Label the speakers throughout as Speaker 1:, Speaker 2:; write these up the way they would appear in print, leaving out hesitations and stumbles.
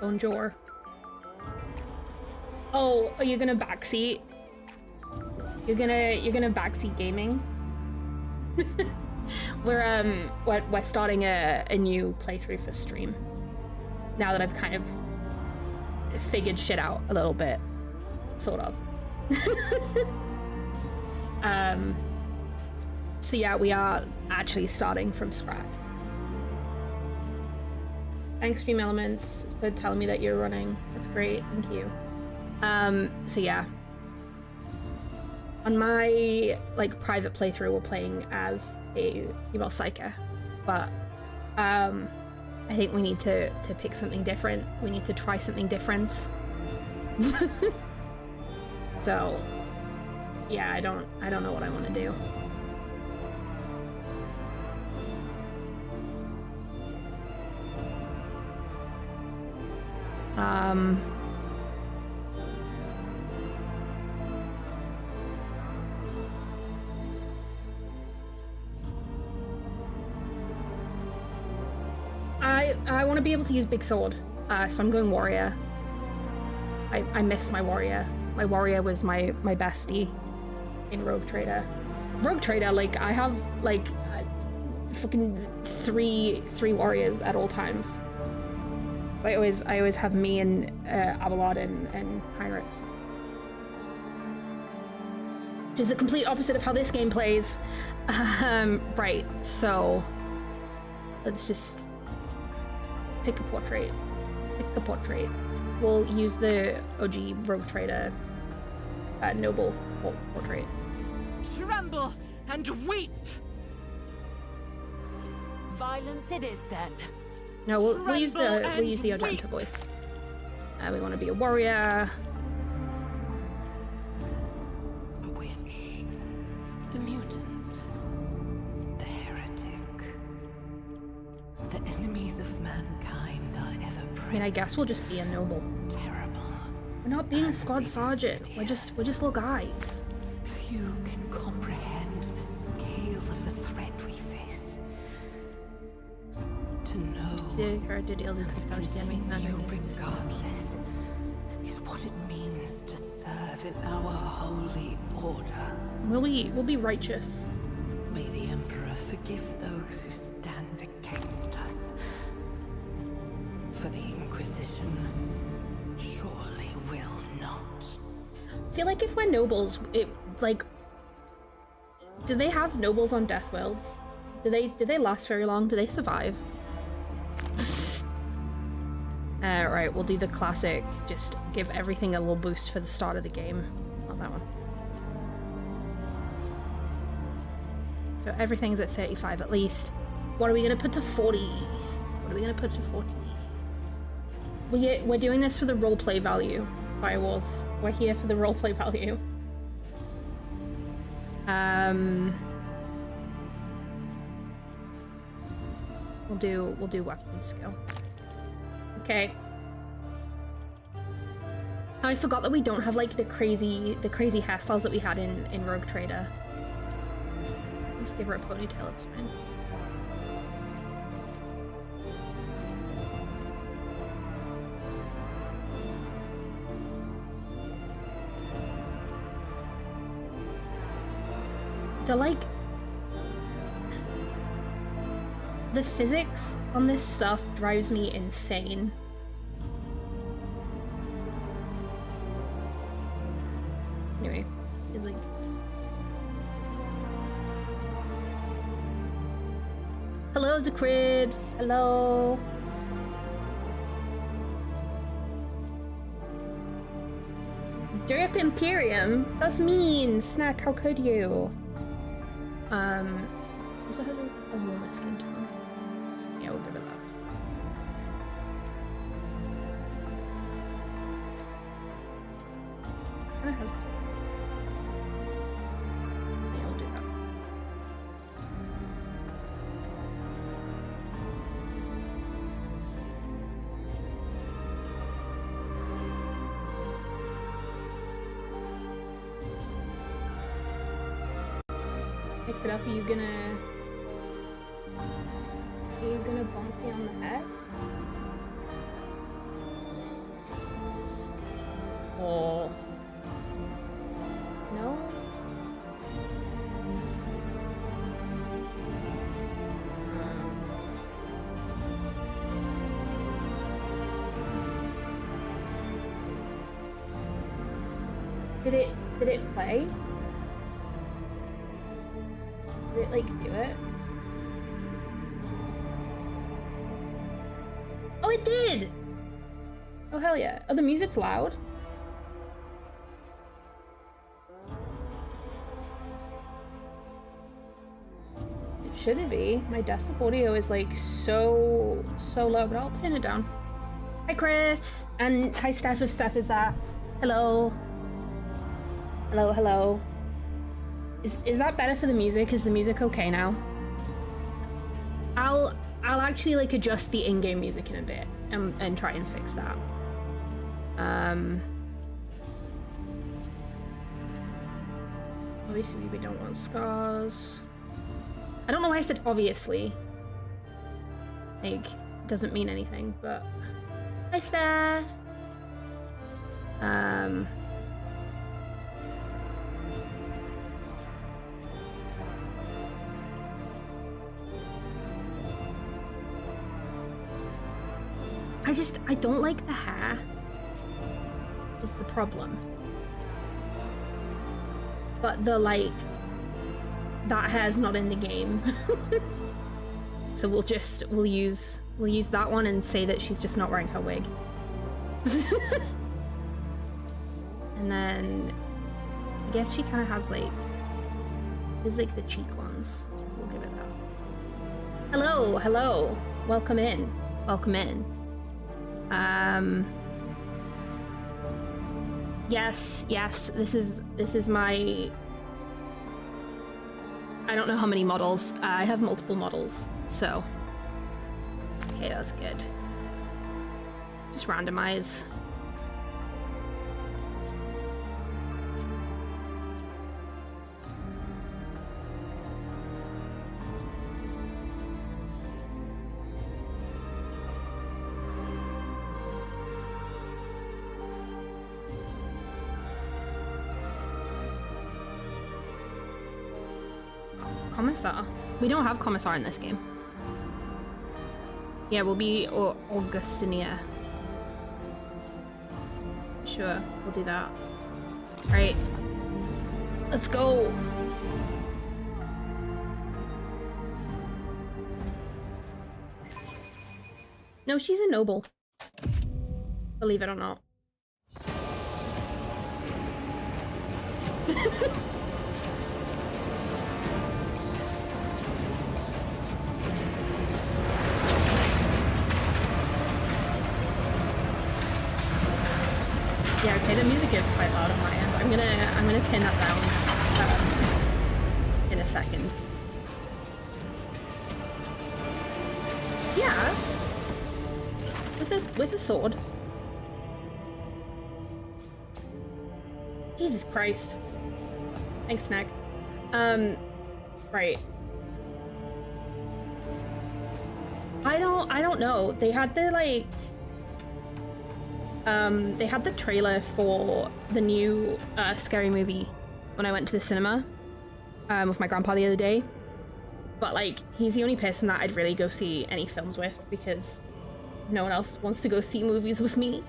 Speaker 1: Bonjour. Oh, are you gonna backseat? You're gonna backseat gaming? We're starting a new playthrough for stream. Now that I've kind of figured shit out a little bit. Sort of. So yeah, we are actually starting from scratch. Thanks, Stream Elements, for telling me that you're running. That's great, thank you. So yeah. On my, like, private playthrough, we're playing as a female psyker. But, I think we need to pick something different. We need to try something different. So, yeah, I don't know what I want to do. I want to be able to use big sword, so I'm going warrior. I miss my warrior. My warrior was my bestie in Rogue Trader. Rogue Trader, like, I have, like, fucking three warriors at all times. I always have me and Abelard and Heinrichs. Which is the complete opposite of how this game plays. Right, so let's just pick a portrait. Pick a portrait. We'll use the OG Rogue Trader noble portrait.
Speaker 2: Tremble and weep!
Speaker 3: Violence it is then.
Speaker 1: No, we'll use the Argenta voice. We want to be a warrior.
Speaker 3: The witch, the mutant, the heretic, the enemies of mankind are ever present.
Speaker 1: I mean, I guess we'll just be a noble.
Speaker 3: Terrible.
Speaker 1: We're not being a squad sergeant. We're just little guys.
Speaker 3: Few can comprehend the scale of the threat we face. To know
Speaker 1: The character deals in his damage to the enemy.
Speaker 3: regardless is what it means to serve in our holy order.
Speaker 1: We'll be righteous.
Speaker 3: May the Emperor forgive those who stand against us. For the Inquisition surely will not.
Speaker 1: I feel like if we're nobles, do they have nobles on Death Worlds? Do they last very long? Do they survive? Right, we'll do the classic, just give everything a little boost for the start of the game. Not that one. So everything's at 35 at least. What are we gonna put to 40? What are we gonna put to 40? We're doing this for the roleplay value, Firewalls. We're here for the roleplay value. We'll do weapon skill. Okay. I forgot that we don't have like the crazy hairstyles that we had in Rogue Trader. Just give her a ponytail, it's fine. They're like... The physics on this stuff drives me insane. Anyway, it's like... Hello, Zacribs. Hello. Drip Imperium? That's mean. Snack, how could you? Also has a warmer skin tone. Yeah, we'll give it that. Kinda has... Yeah, we'll do that. Mix it up. Are you gonna bonk me on the head? Oh. No? Did it play? Did it, like, do it? Oh, it did! Oh, hell yeah. Oh, the music's loud? It shouldn't be. My desktop audio is, like, so low, but I'll turn it down. Hi, Chris! And hi, Steph, if Steph is there. Hello. Hello, hello. Is that better for the music? Is the music okay now? I'll actually like adjust the in-game music in a bit and try and fix that. Obviously we don't want scars. I don't know why I said obviously. Like, it doesn't mean anything, but hi Steph. I don't like the hair, is the problem. But the, like, that hair's not in the game. So we'll use that one and say that she's just not wearing her wig. And then, I guess she kind of has, like, there's, like, the cheek ones. We'll give it that. Hello, hello. Welcome in. Welcome in. Yes, this is my... I don't know how many models. I have multiple models, so... Okay, that's good. Just randomize. Commissar? We don't have Commissar in this game. Yeah, we'll be Augustinia. Sure, we'll do that. Alright. Let's go! No, she's a noble. Believe it or not. Yeah, okay, the music is quite loud on my end. I'm gonna turn that down in a second. Yeah. With a sword. Jesus Christ. Thanks, Snack. Right. I don't know. They had the, like... they had the trailer for the new Scary Movie when I went to the cinema with my grandpa the other day. But, like, he's the only person that I'd really go see any films with because no one else wants to go see movies with me.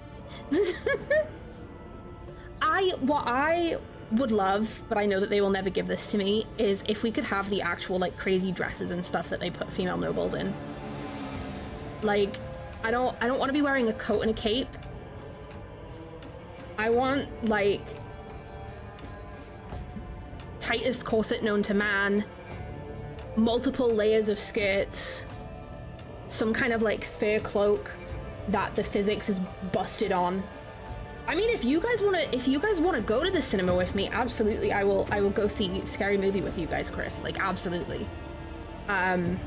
Speaker 1: What I would love, but I know that they will never give this to me, is if we could have the actual, like, crazy dresses and stuff that they put female nobles in. Like, I don't want to be wearing a coat and a cape. I want, like, tightest corset known to man, multiple layers of skirts, some kind of, like, fur cloak that the physics is busted on. I mean, if you guys wanna go to the cinema with me, absolutely, I will go see Scary Movie with you guys, Chris. Like, absolutely. But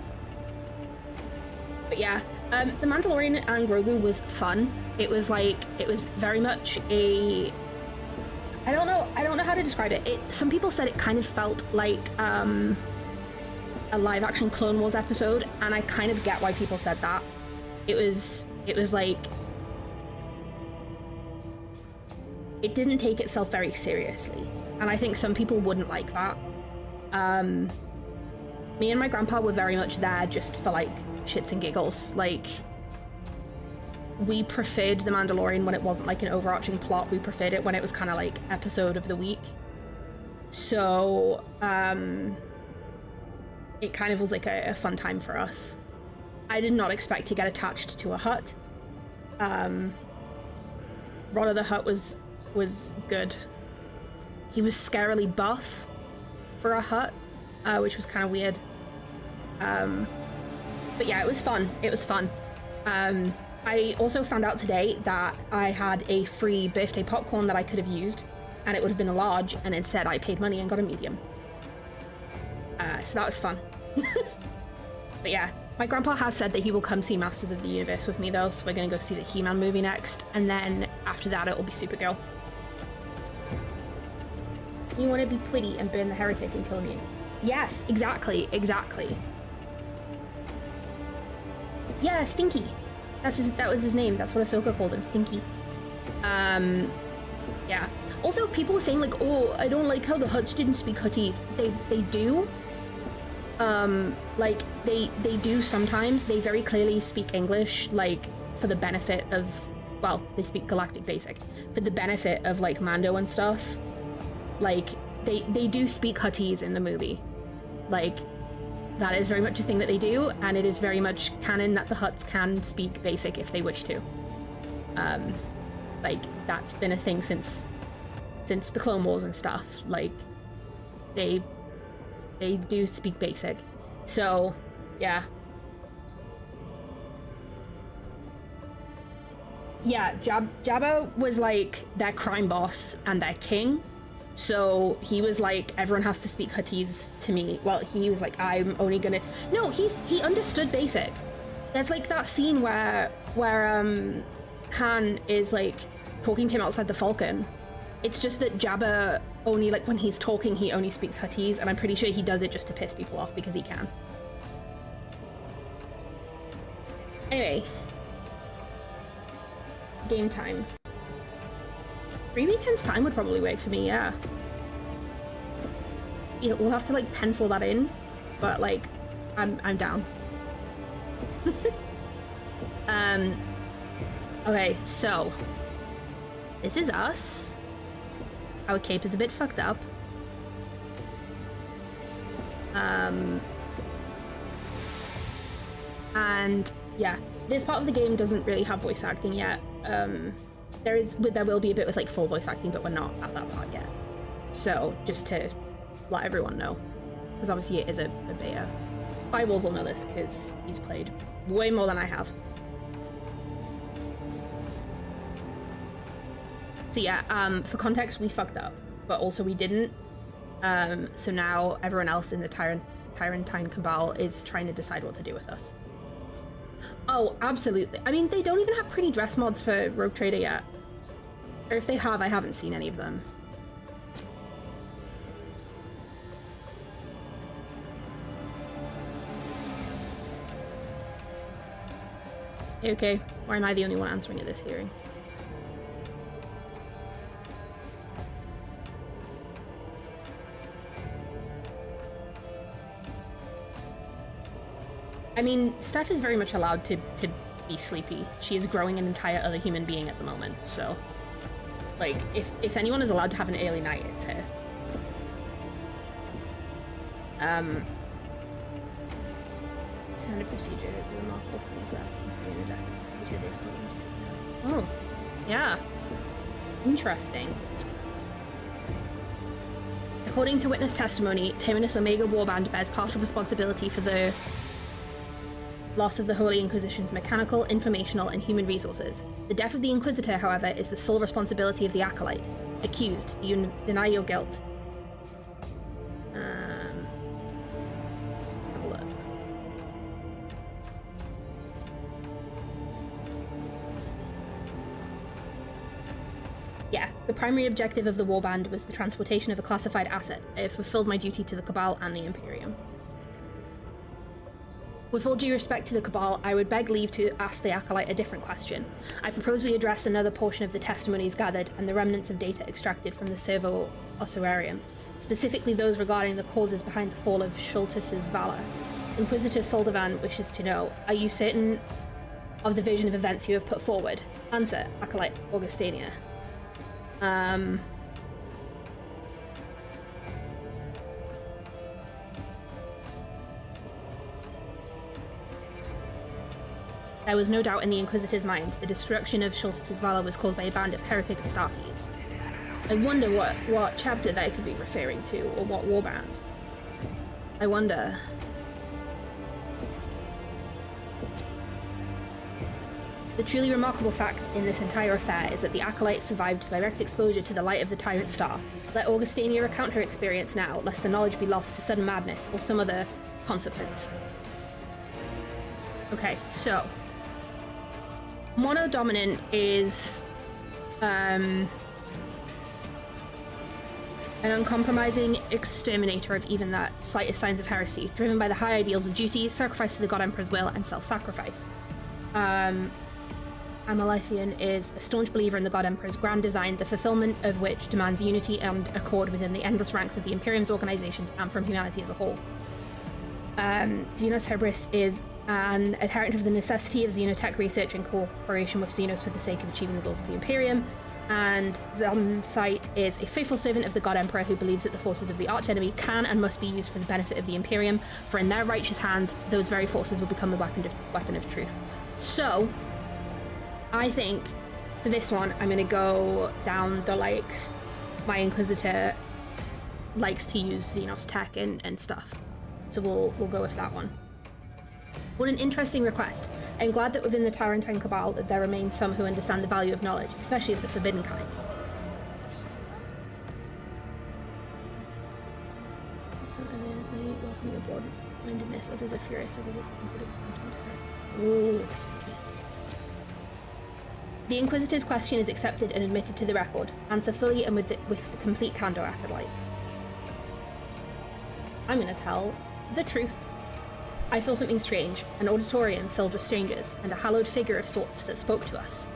Speaker 1: yeah, The Mandalorian and Grogu was fun. It was very much a, I don't know how to describe it. Some people said it kind of felt like a live action Clone Wars episode, and I kind of get why people said that. It was like, it didn't take itself very seriously, and I think some people wouldn't like that. Me and my grandpa were very much there just for, like, shits and giggles. Like, we preferred The Mandalorian when it wasn't, like, an overarching plot. We preferred it when it was kind of, like, episode of the week. So, it kind of was, like, a fun time for us. I did not expect to get attached to a Hutt. Rod of the Hutt was good. He was scarily buff for a Hutt, which was kind of weird. But yeah, it was fun. It was fun. I also found out today that I had a free birthday popcorn that I could have used, and it would have been a large, and instead I paid money and got a medium. So that was fun. But yeah, my grandpa has said that he will come see Masters of the Universe with me, though, so we're gonna go see the He-Man movie next, and then after that it will be Supergirl. You want to be pretty and burn the heretic and kill me? Yes, exactly. Yeah, Stinky. That was his name. That's what Ahsoka called him, Stinky. Yeah. Also, people were saying, like, oh, I don't like how the Hutts didn't speak Huttese. They do. Like, they do sometimes. They very clearly speak English, like, for the benefit of, well, they speak Galactic Basic, for the benefit of, like, Mando and stuff. Like, they do speak Huttese in the movie. Like, that is very much a thing that they do, and it is very much canon that the Hutts can speak Basic if they wish to. Like, that's been a thing since the Clone Wars and stuff. Like, they do speak Basic. So, yeah. Yeah, Jabba was, like, their crime boss and their king. So he was like, everyone has to speak Huttese to me. Well, he was like, I'm only gonna... No, he understood Basic. There's, like, that scene where Han is, like, talking to him outside the Falcon. It's just that Jabba only, like, when he's talking, he only speaks Huttese, and I'm pretty sure he does it just to piss people off because he can. Anyway. Game time. 3 weekends time would probably work for me, yeah. You know, we'll have to, like, pencil that in, but, like, I'm down. Okay, so this is us. Our cape is a bit fucked up. And yeah, this part of the game doesn't really have voice acting yet. There will be a bit with, like, full voice acting, but we're not at that part yet. So just to let everyone know, because obviously it is a beta. Fireballs will know this because he's played way more than I have. So yeah, for context, we fucked up, but also we didn't. So now everyone else in the Tyrantine Cabal is trying to decide what to do with us. Oh, absolutely. I mean, they don't even have pretty dress mods for Rogue Trader yet. Or if they have, I haven't seen any of them. Okay, or am I the only one answering at this hearing? I mean, Steph is very much allowed to be sleepy. She is growing an entire other human being at the moment, so... Like, if anyone is allowed to have an early night, it's her. Standard procedure, the remarkable thing is that oh, yeah. Interesting. According to witness testimony, Terminus Omega Warband bears partial responsibility for the loss of the Holy Inquisition's mechanical, informational, and human resources. The death of the Inquisitor, however, is the sole responsibility of the Acolyte. Accused, do you deny your guilt? Let's have a look. Yeah, the primary objective of the Warband was the transportation of a classified asset. It fulfilled my duty to the Cabal and the Imperium. With all due respect to the Cabal, I would beg leave to ask the Acolyte a different question. I propose we address another portion of the testimonies gathered and the remnants of data extracted from the Servo Ossuarium, specifically those regarding the causes behind the fall of Schultus's valor. Inquisitor Soldovan wishes to know, are you certain of the vision of events you have put forward? Answer, Acolyte Augustania. There was no doubt in the Inquisitor's mind. The destruction of Schultus's valor was caused by a band of heretic Astartes. I wonder what chapter they could be referring to, or what warband. I wonder. The truly remarkable fact in this entire affair is that the Acolyte survived direct exposure to the light of the Tyrant Star. Let Augustania recount her experience now, lest the knowledge be lost to sudden madness or some other consequence. Okay, so Monodominant is an uncompromising exterminator of even the slightest signs of heresy, driven by the high ideals of duty, sacrifice to the God Emperor's will, and self-sacrifice. Amalithian is a staunch believer in the God Emperor's grand design, the fulfillment of which demands unity and accord within the endless ranks of the Imperium's organizations and from humanity as a whole. Xenos Hybris is an adherent of the necessity of xenotech research in cooperation with Xenos for the sake of achieving the goals of the Imperium, and Zamthite is a faithful servant of the God Emperor who believes that the forces of the archenemy can and must be used for the benefit of the Imperium, for in their righteous hands, those very forces will become the weapon of truth. So, I think, for this one, I'm going to go down the, my Inquisitor likes to use Xenos tech and stuff. So we'll go with that one. What an interesting request. I'm glad that within the Tarantine Cabal that there remain some who understand the value of knowledge, especially of the forbidden kind. Some evidently welcome your broad-mindedness. Others are furious over what considered content. Ooh, spooky. The Inquisitor's question is accepted and admitted to the record. Answer fully and with complete candor, Acolyte. I'm going to tell the truth. I saw something strange, an auditorium filled with strangers, and a hallowed figure of sorts that spoke to us.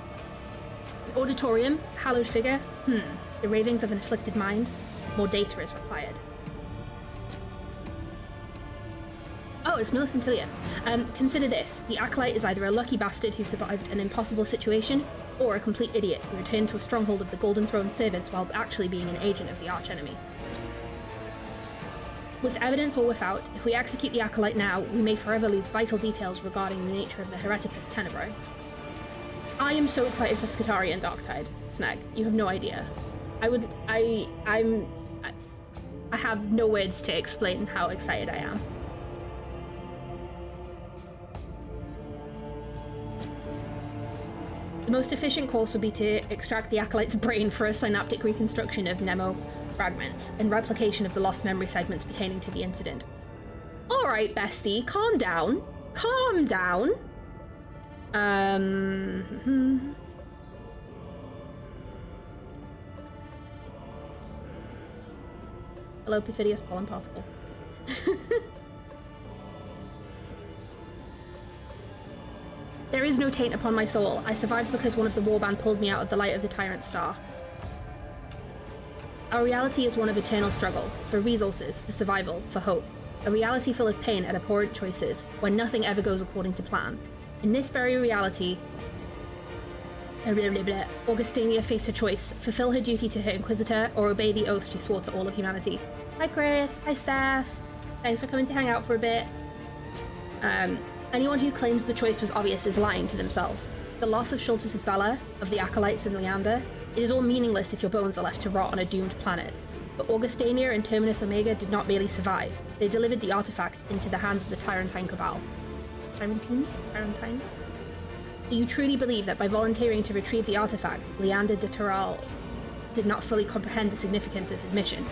Speaker 1: An auditorium? Hallowed figure? The ravings of an afflicted mind? More data is required. Oh, it's Millicent Tillian. Consider this. The Acolyte is either a lucky bastard who survived an impossible situation, or a complete idiot who returned to a stronghold of the Golden Throne servants while actually being an agent of the archenemy. With evidence or without, if we execute the Acolyte now, we may forever lose vital details regarding the nature of the Hereticus Tenebrae. I am so excited for Scutari and Darktide, Snag. You have no idea. I have no words to explain how excited I am. The most efficient course would be to extract the Acolyte's brain for a synaptic reconstruction of Nemo fragments and replication of the lost memory segments pertaining to the incident. Alright, bestie, calm down. Calm down. Hello, perfidious pollen particle. There is no taint upon my soul. I survived because one of the warband pulled me out of the light of the Tyrant Star. Our reality is one of eternal struggle, for resources, for survival, for hope. A reality full of pain and abhorrent choices, where nothing ever goes according to plan. In this very reality, Augustania faced a choice: fulfill her duty to her Inquisitor, or obey the oath she swore to all of humanity. Hi Chris, hi Steph. Thanks for coming to hang out for a bit. Anyone who claims the choice was obvious is lying to themselves. The loss of Schultes' valor, of the Acolytes and Leander, it is all meaningless if your bones are left to rot on a doomed planet. But Augustania and Terminus Omega did not merely survive. They delivered the artifact into the hands of the Tyrantine Cabal. Tyrantine? Do you truly believe that by volunteering to retrieve the artifact, Leander de Terral did not fully comprehend the significance of his mission?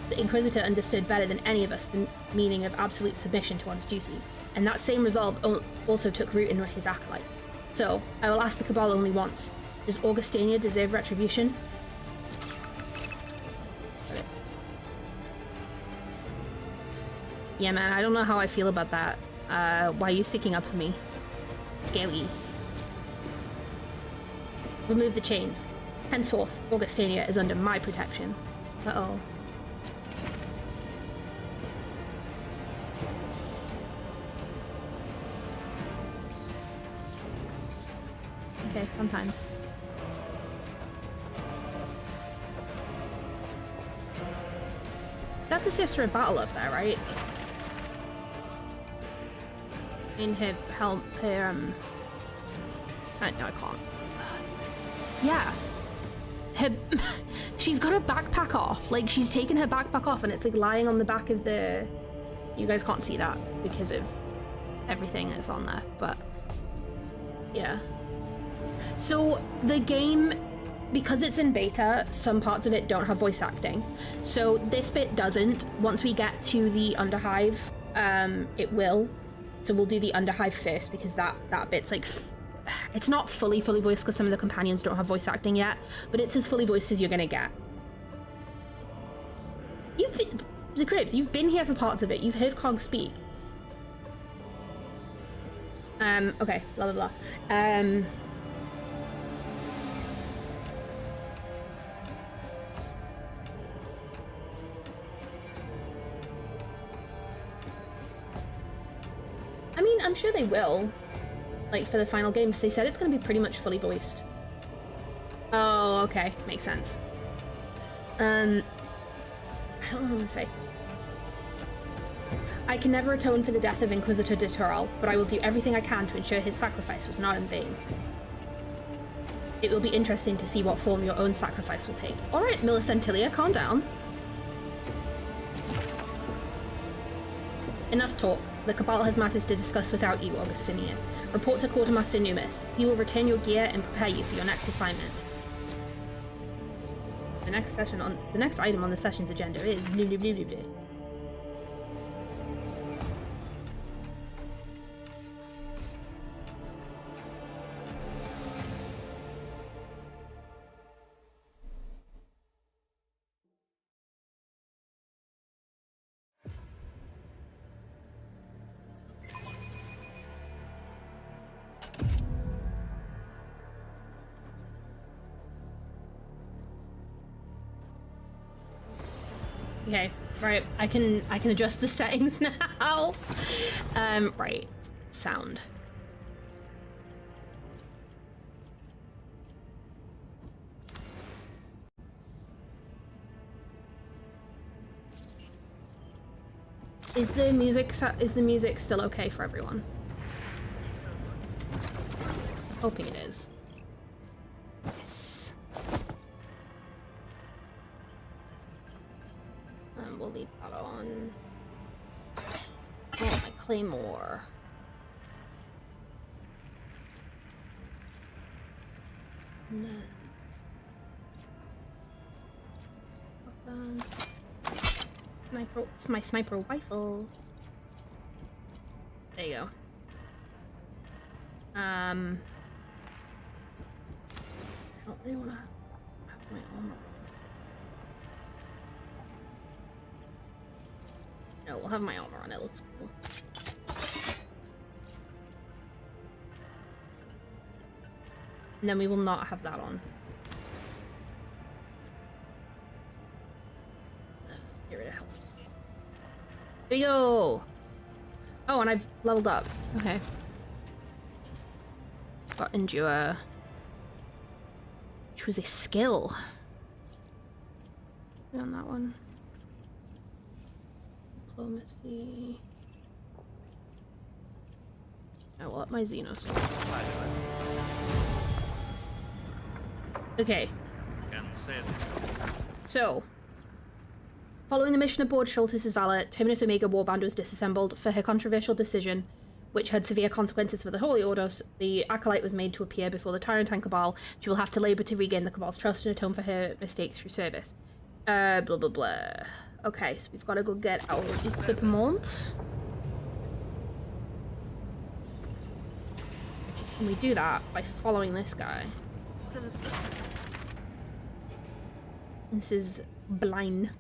Speaker 1: The Inquisitor understood better than any of us the meaning of absolute submission to one's duty, and that same resolve also took root in his acolytes. So, I will ask the Cabal only once. Does Augustania deserve retribution? Yeah, man, I don't know how I feel about that. Why are you sticking up for me? Scary. Remove the chains. Henceforth, Augustania is under my protection. Uh-oh. Okay, fun times. That's a sister of battle up there, right? In her helm, her, no, I can't. Yeah. Her, she's got her backpack off. Like, she's taken her backpack off and it's like lying on the back of the... You guys can't see that because of everything that's on there, but yeah. So the game, because it's in beta, some parts of it don't have voice acting. So this bit doesn't. Once we get to the Underhive, it will. So we'll do the Underhive first because that bit's like, it's not fully voiced because some of the companions don't have voice acting yet, but it's as fully voiced as you're gonna get. You've been, the Cribs, you've been here for parts of it. You've heard Cog speak. Okay, blah, blah, blah. I mean, I'm sure they will, like, for the final game, because they said it's going to be pretty much fully voiced. Oh, okay. Makes sense. I don't know what to say. I can never atone for the death of Inquisitor de Terral, but I will do everything I can to ensure his sacrifice was not in vain. It will be interesting to see what form your own sacrifice will take. Alright, Millicentilia, calm down. Enough talk. The Cabal has matters to discuss without you, Augustinian. Report to Quartermaster Numis. He will return your gear and prepare you for your next assignment. The next item on the session's agenda is blah, blah, blah, blah, blah. Okay, right, I can adjust the settings now. Right, sound. Is the music still okay for everyone? Hoping it is. Yes. We'll leave that on. Oh, my claymore. And then it's my sniper rifle. There you go. I don't really want to have my armor. No, we'll have my armor on. It looks cool. And then we will not have that on. Get rid of health. There we go! Oh, and I've leveled up. Okay. Got Endure. Which was a skill. On that one. Diplomacy. I will up my Xenos. Okay. So, following the mission aboard Schultes' Valor, Terminus Omega Warband was disassembled for her controversial decision, which had severe consequences for the Holy Ordos. The Acolyte was made to appear before the Tyrantine Cabal. She will have to labor to regain the Cabal's trust and atone for her mistakes through service. Blah, blah, blah. Okay, so we've got to go get our equipment. And we do that by following this guy. This is Blaine.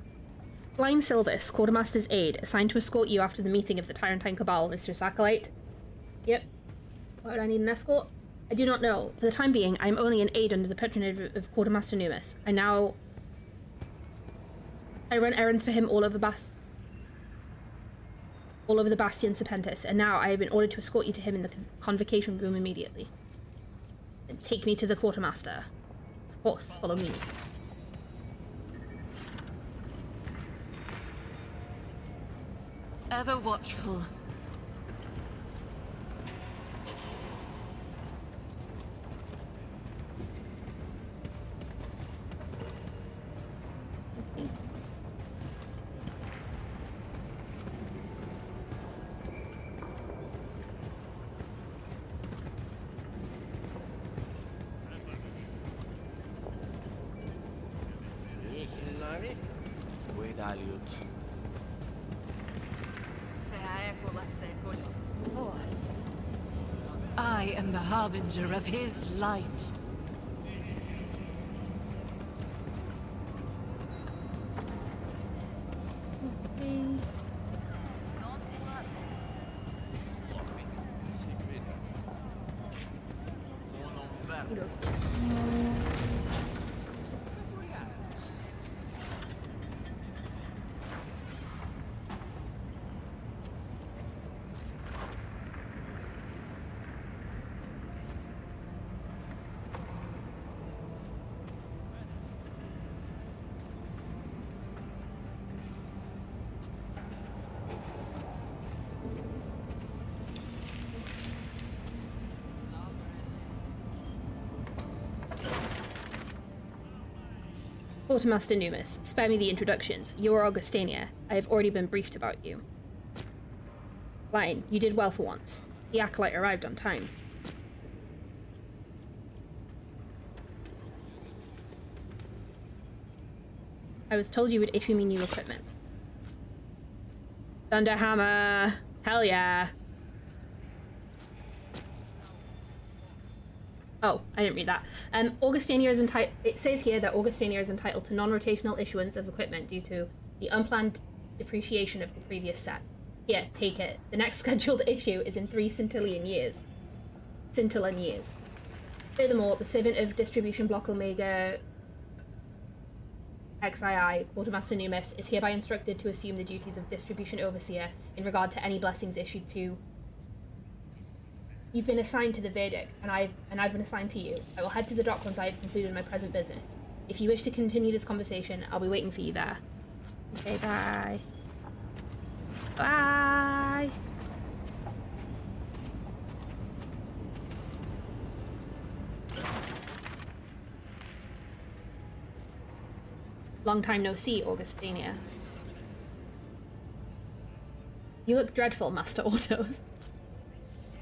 Speaker 1: Blaine Silvis, Quartermaster's aide, assigned to escort you after the meeting of the Tyrantine Cabal, Mr. Acolyte. Yep. Why would I need an escort? I do not know. For the time being, I am only an aide under the patronage of Quartermaster Numis. I run errands for him all over the Bastion Serpentis, and now I have been ordered to escort you to him in the convocation room immediately. And take me to the Quartermaster. Of course, follow me.
Speaker 2: Ever watchful. I am the harbinger of his light.
Speaker 1: Quartermaster Numis, spare me the introductions. You are Augustania. I have already been briefed about you. Lion, you did well for once. The Acolyte arrived on time. I was told you would issue me new equipment. Thunderhammer! Hell yeah! Oh, I didn't read that. Augustania is it says here that Augustania is entitled to non-rotational issuance of equipment due to the unplanned depreciation of the previous set. Here, take it. The next scheduled issue is in 3 Scintillion years. Furthermore, the servant of Distribution Block Omega XII, Quartermaster Numis, is hereby instructed to assume the duties of Distribution Overseer in regard to any blessings issued to... You've been assigned to the verdict, and I've been assigned to you. I will head to the dock once I have concluded my present business. If you wish to continue this conversation, I'll be waiting for you there. Okay, bye. Bye! Long time no see, Augustania. You look dreadful, Master Autos.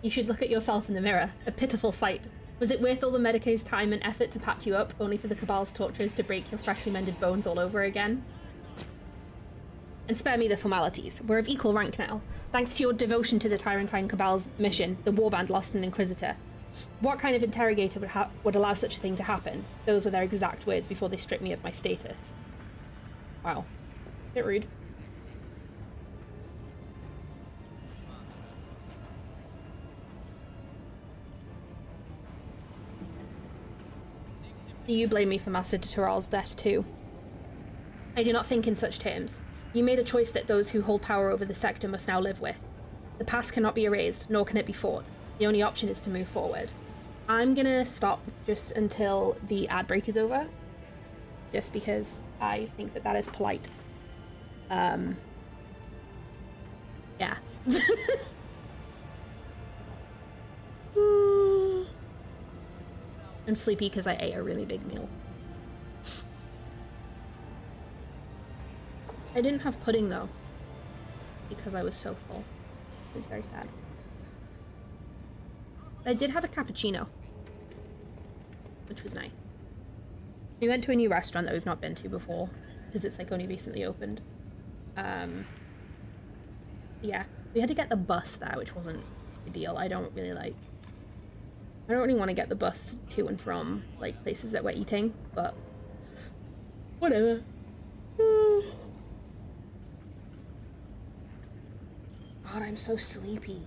Speaker 1: You should look at yourself in the mirror. A pitiful sight. Was it worth all the Medicaid's time and effort to patch you up, only for the Cabal's torturers to break your freshly mended bones all over again? And spare me the formalities. We're of equal rank now. Thanks to your devotion to the Tyrantine Cabal's mission, the Warband lost an Inquisitor. What kind of interrogator would allow such a thing to happen? Those were their exact words before they stripped me of my status. Wow. Bit rude. You blame me for Master de Terral's death too. I do not think in such terms. You made a choice that those who hold power over the sector must now live with. The past cannot be erased, nor can it be fought. The only option is to move forward. I'm gonna stop just until the ad break is over, just because I think that that is polite. Yeah. I'm sleepy because I ate a really big meal. I didn't have pudding though, because I was so full. It was very sad. But I did have a cappuccino, which was nice. We went to a new restaurant that we've not been to before, because it's like only recently opened. Yeah, we had to get the bus there, which wasn't a deal. I don't really want to get the bus to and from like places that we're eating, but whatever. God, I'm so sleepy.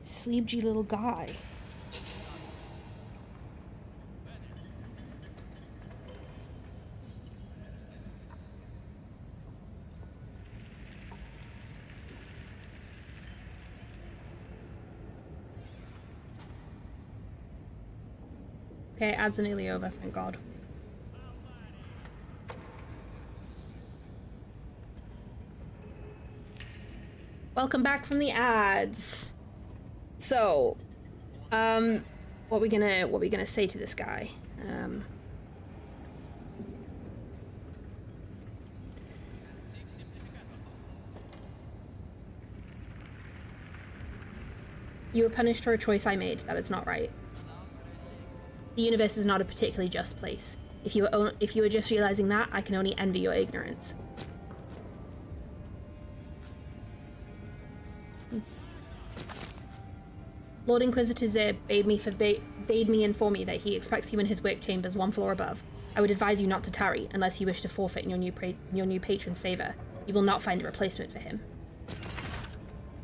Speaker 1: Sleepy little guy. Okay, ads are nearly over, thank God. Welcome back from the ads. So, what we gonna say to this guy? You were punished for a choice I made. That is not right. The universe is not a particularly just place. If you were just realizing that, I can only envy your ignorance. Lord Inquisitor Zir bade me inform you that he expects you in his work chambers 1 floor above. I would advise you not to tarry, unless you wish to forfeit in your new patron's favor. You will not find a replacement for him.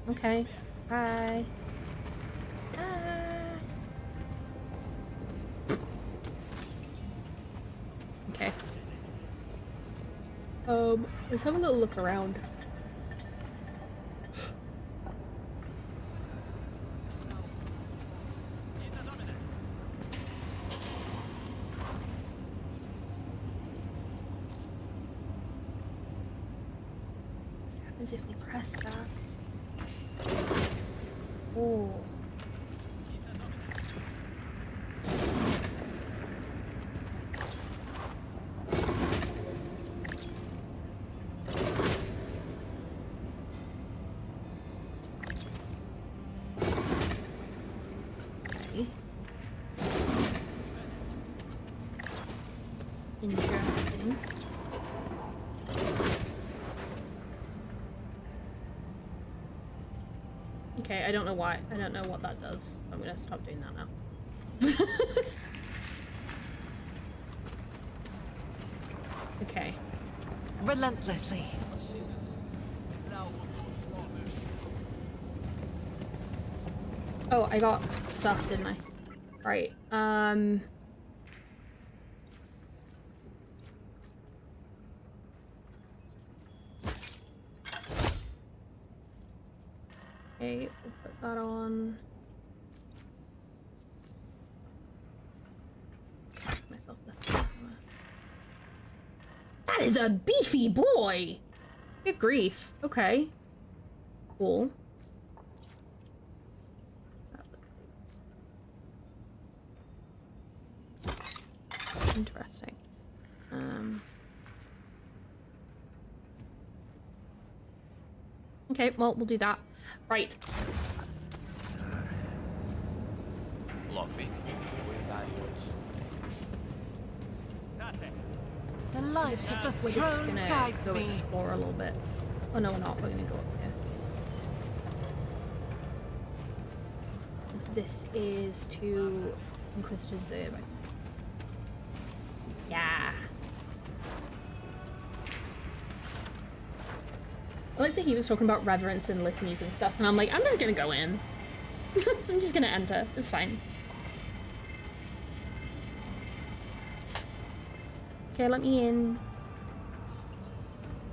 Speaker 1: Okay. Bye. Okay. Let's have a little look around. What happens if we press that? Oh. Interesting. Okay, I don't know why. I don't know what that does. I'm gonna stop doing that now. Okay.
Speaker 2: Relentlessly.
Speaker 1: Oh, I got stuff, didn't I? Right. Okay, we'll put that on. Myself the That is a beefy boy! Good grief. Okay. Cool. Interesting. Okay, well, we'll do that. Right.
Speaker 4: Lockpick.
Speaker 2: The lives of the
Speaker 1: We're just
Speaker 2: throne
Speaker 1: gonna
Speaker 2: guides
Speaker 1: go
Speaker 2: me.
Speaker 1: explore a little bit. Oh no, we're not. We're gonna go up here. 'Cause this is to Inquisitor Zir. Yeah. I like that he was talking about reverence and litanies and stuff, and I'm like, I'm just gonna go in. I'm just gonna enter. It's fine. Okay, let me in.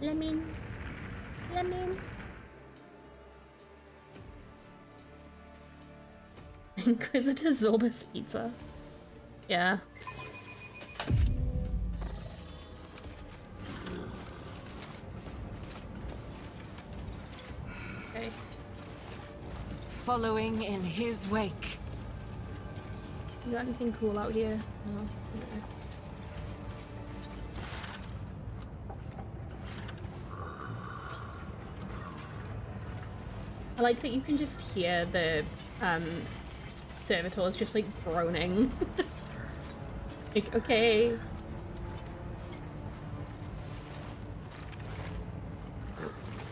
Speaker 1: Let me in. Let me in. Inquisitor Zorbus Pizza. Yeah.
Speaker 2: following in his wake.
Speaker 1: You got anything cool out here? No. Okay. I like that you can just hear the servitors just like groaning. Like, okay.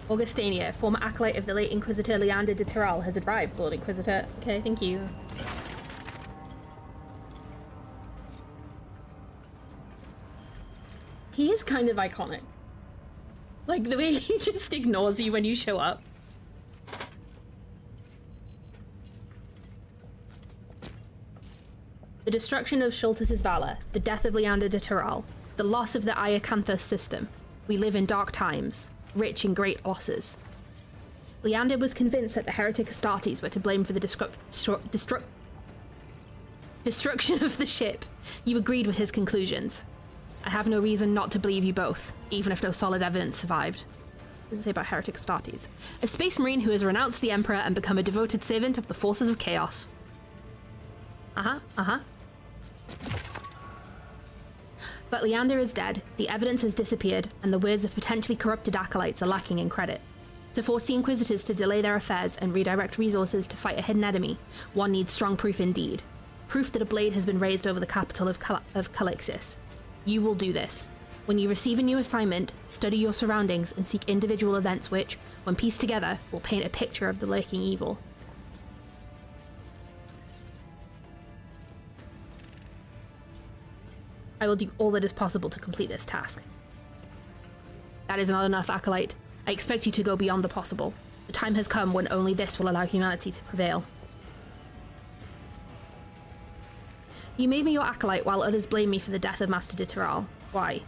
Speaker 1: Augustania, former acolyte of the late Inquisitor Leander de Terral, has arrived, Lord Inquisitor. Okay, thank you. He is kind of iconic. Like, the way he just ignores you when you show up. The destruction of Schultes' valor, the death of Leander de Terral, the loss of the Iacanthos system. We live in dark times, rich in great losses. Leander was convinced that the heretic Astartes were to blame for the destruction of the ship. You agreed with his conclusions. I have no reason not to believe you both, even if no solid evidence survived. What does it say about heretic Astartes? A space marine who has renounced the Emperor and become a devoted servant of the forces of chaos. But Leander is dead, the evidence has disappeared, and the words of potentially corrupted acolytes are lacking in credit. To force the Inquisitors to delay their affairs and redirect resources to fight a hidden enemy, one needs strong proof indeed. Proof that a blade has been raised over the capital of Calixis. You will do this. When you receive a new assignment, study your surroundings and seek individual events which, when pieced together, will paint a picture of the lurking evil. I will do all that is possible to complete this task. That is not enough, Acolyte. I expect you to go beyond the possible. The time has come when only this will allow humanity to prevail. You made me your Acolyte while others blame me for the death of Master de Terral. Why?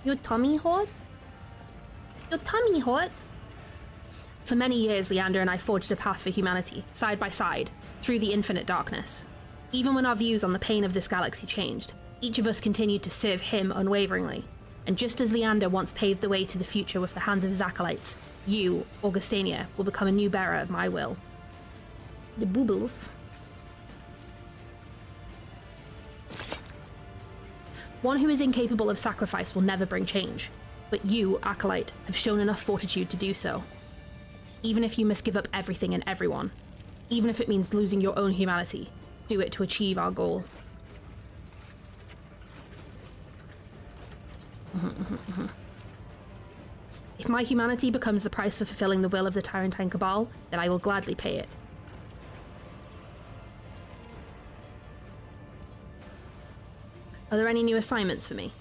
Speaker 1: Your tummy hurt? Your tummy hurt? For many years, Leander and I forged a path for humanity, side by side, through the infinite darkness. Even when our views on the pain of this galaxy changed, each of us continued to serve him unwaveringly. And just as Leander once paved the way to the future with the hands of his acolytes, you, Augustania, will become a new bearer of my will. The boobles. One who is incapable of sacrifice will never bring change, but you, Acolyte, have shown enough fortitude to do so. Even if you must give up everything and everyone, even if it means losing your own humanity, do it to achieve our goal. If my humanity becomes the price for fulfilling the will of the Tyrantine Cabal, then I will gladly pay it. Are there any new assignments for me?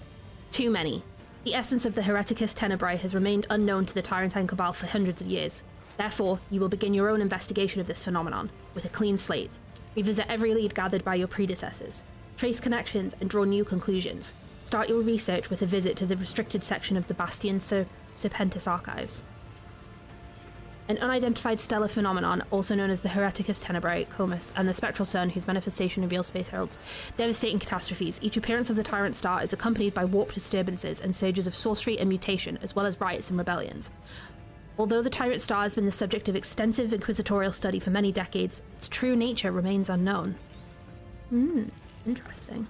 Speaker 1: Too many. The essence of the Hereticus Tenebrae has remained unknown to the Tyrantine Cabal for hundreds of years. Therefore, you will begin your own investigation of this phenomenon, with a clean slate. Revisit every lead gathered by your predecessors. Trace connections and draw new conclusions. Start your research with a visit to the restricted section of the Bastion Serpentis archives. An unidentified stellar phenomenon, also known as the Hereticus Tenebrae, Comus, and the spectral sun whose manifestation reveals space heralds, devastating catastrophes. Each appearance of the Tyrant Star is accompanied by warp disturbances and surges of sorcery and mutation, as well as riots and rebellions. Although the Tyrant Star has been the subject of extensive inquisitorial study for many decades, its true nature remains unknown. Interesting.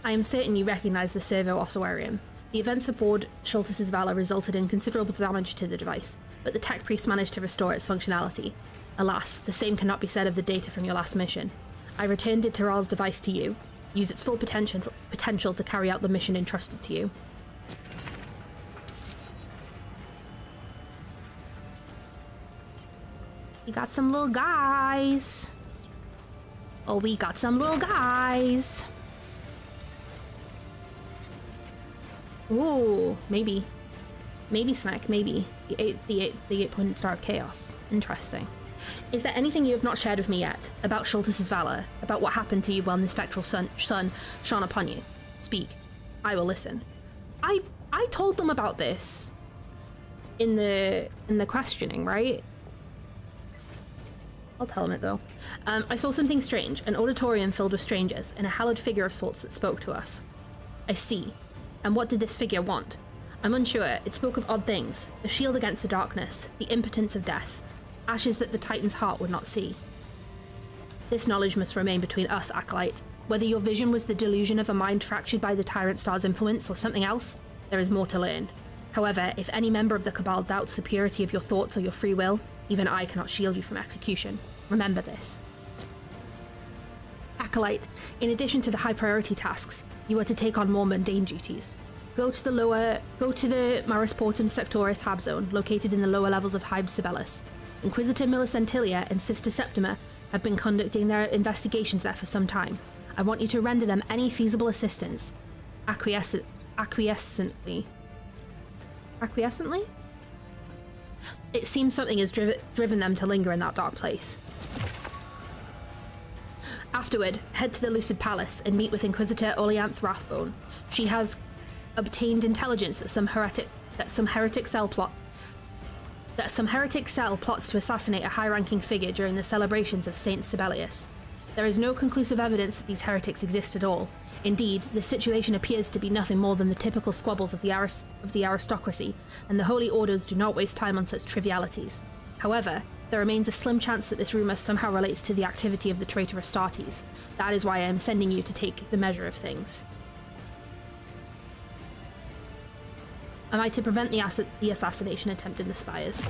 Speaker 1: I am certain you recognize the Servo Ossuarium. The events aboard Schultes' Valor resulted in considerable damage to the device, but the tech priest managed to restore its functionality. Alas, the same cannot be said of the data from your last mission. I returned de Terral's device to you. Use its full potential to carry out the mission entrusted to you. We got some little guys. Oh, we got some little guys. Ooh, maybe. Maybe Snack, maybe. The 8-pointed Star of Chaos. Interesting. Is there anything you have not shared with me yet about Schultes' valor, about what happened to you when the spectral sun shone upon you? Speak. I will listen. I told them about this in the questioning, right? I'll tell them it though. I saw something strange, an auditorium filled with strangers, and a hallowed figure of sorts that spoke to us. I see. And what did this figure want? I'm unsure. It spoke of odd things. A shield against the darkness. The impotence of death. Ashes that the Titan's heart would not see. This knowledge must remain between us, Acolyte. Whether your vision was the delusion of a mind fractured by the Tyrant Star's influence or something else, there is more to learn. However, if any member of the Cabal doubts the purity of your thoughts or your free will, even I cannot shield you from execution. Remember this. Acolyte, in addition to the high priority tasks, you are to take on more mundane duties. Go to the Maris Portum Sectoris Hab Zone, located in the lower levels of Hyde Sibelius. Inquisitor Millicentilia and Sister Septima have been conducting their investigations there for some time. I want you to render them any feasible assistance, acquiescently. Acquiescently? It seems something has driven them to linger in that dark place. Afterward, head to the Lucid Palace and meet with Inquisitor Oleanth Rathbone. She has obtained intelligence that some heretic cell plots to assassinate a high-ranking figure during the celebrations of Saint Sibelius. There is no conclusive evidence that these heretics exist at all. Indeed, the situation appears to be nothing more than the typical squabbles of the aristocracy, and the Holy Orders do not waste time on such trivialities. However, there remains a slim chance that this rumour somehow relates to the activity of the traitor Astartes. That is why I am sending you to take the measure of things. Am I to prevent the assassination attempt in the spires?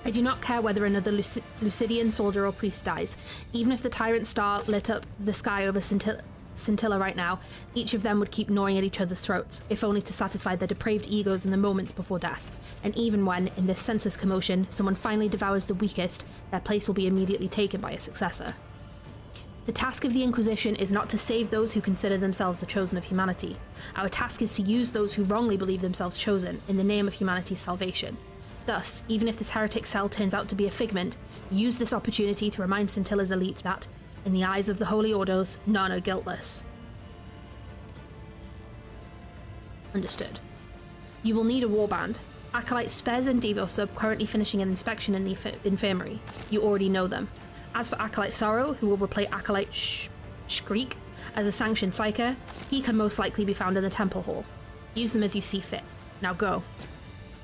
Speaker 1: I do not care whether another Lucidian soldier or priest dies. Even if the Tyrant Star lit up the sky over Scintilla right now, each of them would keep gnawing at each other's throats, if only to satisfy their depraved egos in the moments before death. And even when, in this senseless commotion, someone finally devours the weakest, their place will be immediately taken by a successor. The task of the Inquisition is not to save those who consider themselves the chosen of humanity. Our task is to use those who wrongly believe themselves chosen in the name of humanity's salvation. Thus, even if this heretic cell turns out to be a figment, use this opportunity to remind Scintilla's elite that, in the eyes of the Holy Orders, none are guiltless. Understood. You will need a warband. Acolyte Spez and Divos are currently finishing an inspection in the infirmary. You already know them. As for Acolyte Sorrow, who will replace Acolyte Shriek as a sanctioned psyker, he can most likely be found in the Temple Hall. Use them as you see fit. Now go.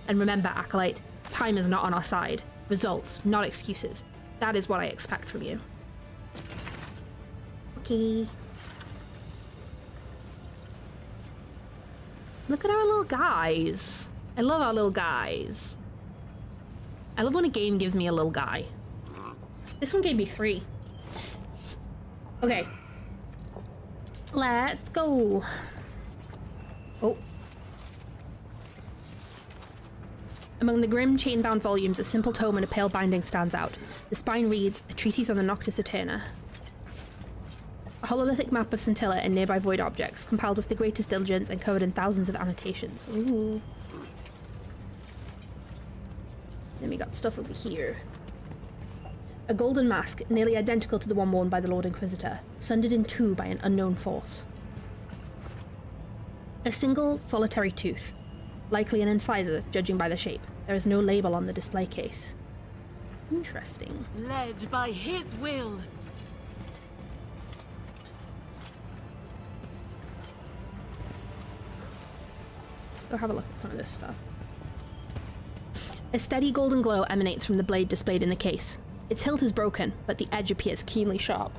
Speaker 1: And remember, Acolyte, time is not on our side. Results, not excuses. That is what I expect from you. Okay. Look at our little guys. I love our little guys. I love when a game gives me a little guy. This one gave me 3. Okay. Let's go. Oh. Among the grim, chain-bound volumes, a simple tome and a pale binding stands out. The spine reads, A Treatise on the Noctis Eterna. A hololithic map of Scintilla and nearby void objects, compiled with the greatest diligence and covered in thousands of annotations. Ooh. Then we got stuff over here. A golden mask, nearly identical to the one worn by the Lord Inquisitor, sundered in 2 by an unknown force. A single, solitary tooth. Likely an incisor, judging by the shape. There is no label on the display case. Interesting.
Speaker 2: Led by his will.
Speaker 1: Let's go have a look at some of this stuff. A steady golden glow emanates from the blade displayed in the case. Its hilt is broken, but the edge appears keenly sharp.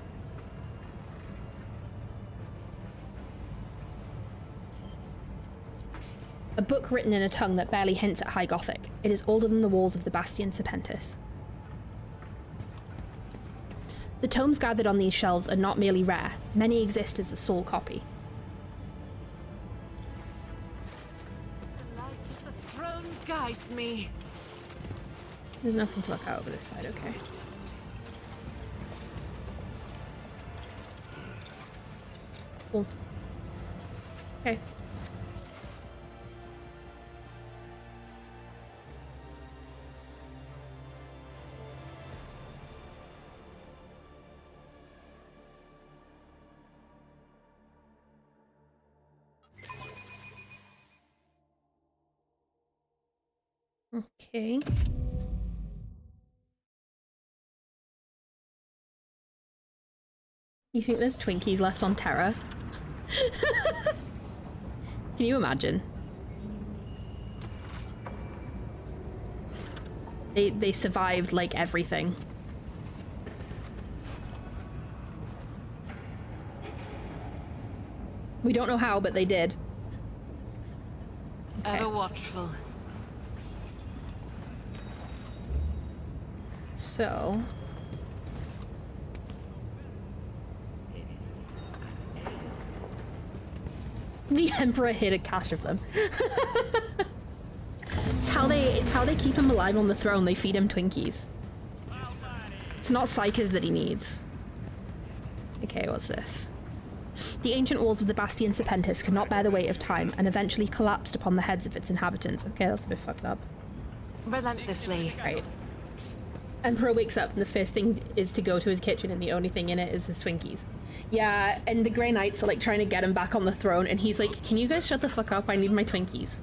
Speaker 1: A book written in a tongue that barely hints at High Gothic. It is older than the walls of the Bastion Serpentis. The tomes gathered on these shelves are not merely rare. Many exist as the sole copy.
Speaker 2: The light of the throne guides me.
Speaker 1: There's nothing to look out over this side, okay. Cool. Okay. Okay. You think there's Twinkies left on Terra? Can you imagine? They survived like everything. We don't know how, but they did. Okay.
Speaker 2: Ever watchful.
Speaker 1: So... The Emperor hid a cache of them. It's how they keep him alive on the throne. They feed him Twinkies. It's not psychers that he needs. Okay, what's this? The ancient walls of the Bastion Serpentis could not bear the weight of time and eventually collapsed upon the heads of its inhabitants. Okay, that's a bit fucked up.
Speaker 2: Relentlessly.
Speaker 1: Right. Emperor wakes up and the first thing is to go to his kitchen and the only thing in it is his Twinkies. Yeah, and the Grey Knights are like trying to get him back on the throne and he's like, can you guys shut the fuck up? I need my Twinkies.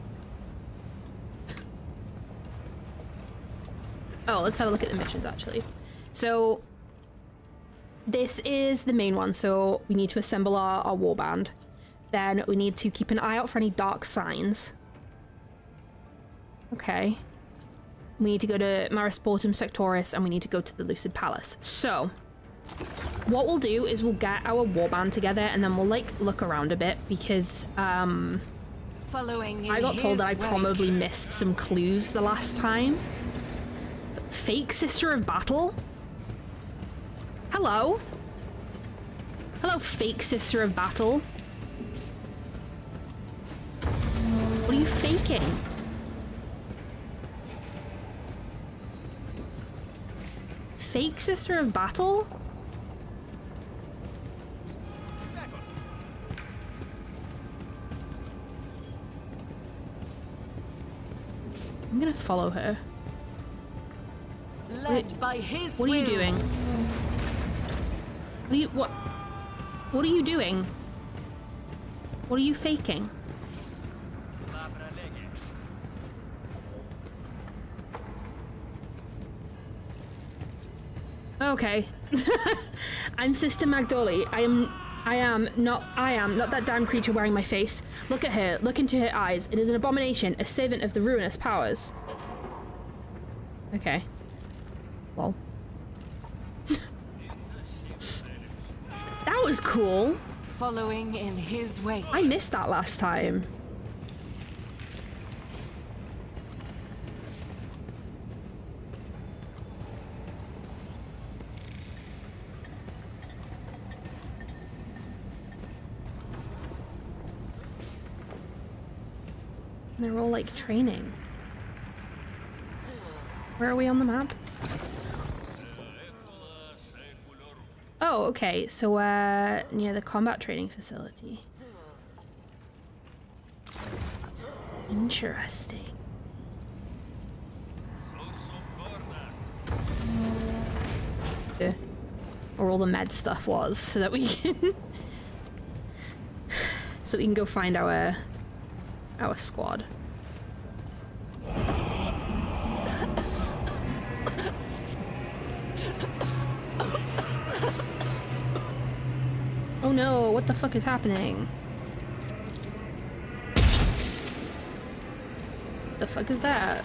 Speaker 1: Oh, let's have a look at the missions actually. So, this is the main one, so we need to assemble our warband. Then we need to keep an eye out for any dark signs. Okay. We need to go to Marisportum Sectoris and we need to go to the Lucid Palace. So, what we'll do is we'll get our warband together and then we'll like look around a bit because
Speaker 2: Following
Speaker 1: I got told that I
Speaker 2: wake.
Speaker 1: probably missed some clues the last time. Fake Sister of Battle? Hello? Hello, fake Sister of Battle. What are you faking? Fake Sister of Battle? I'm gonna follow her.
Speaker 2: Led by his
Speaker 1: What are you
Speaker 2: will.
Speaker 1: doing? What are you doing? What are you faking? Okay. I'm Sister Magdoli. I am not that damn creature wearing my face. Look at her. Look into her eyes. It is an abomination, a servant of the ruinous powers. Okay. Well. That was cool.
Speaker 2: Following in his wake.
Speaker 1: I missed that last time. They're all like training. Where are we on the map? Oh, okay, so near the combat training facility. Interesting. Yeah. Or all the med stuff was, so that we can so we can go find our squad. Oh no, what the fuck is happening? The fuck is that?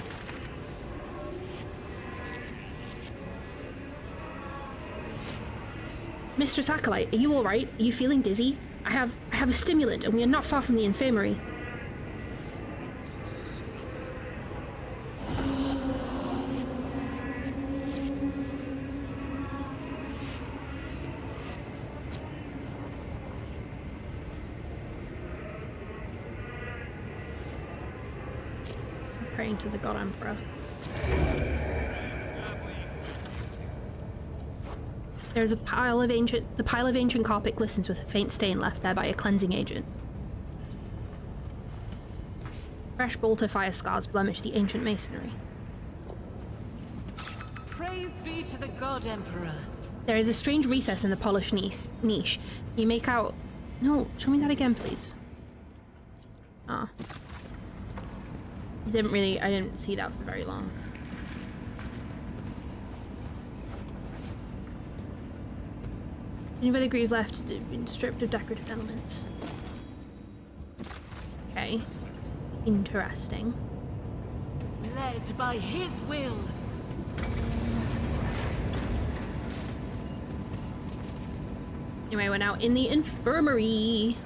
Speaker 1: Mistress Acolyte, are you alright? Are you feeling dizzy? I have a stimulant and we are not far from the infirmary. Praying to the God Emperor. There's a pile of ancient... The pile of ancient carpet glistens with a faint stain left there by a cleansing agent. Fresh bolter fire scars blemish the ancient masonry.
Speaker 2: Praise be to the God Emperor.
Speaker 1: There is a strange recess in the polished niche. You make out... No, show me that again, please. Ah. I didn't see that for very long. Any weather greaves left have been stripped of decorative elements. Okay. Interesting.
Speaker 2: Led by his will.
Speaker 1: Anyway, we're now in the infirmary.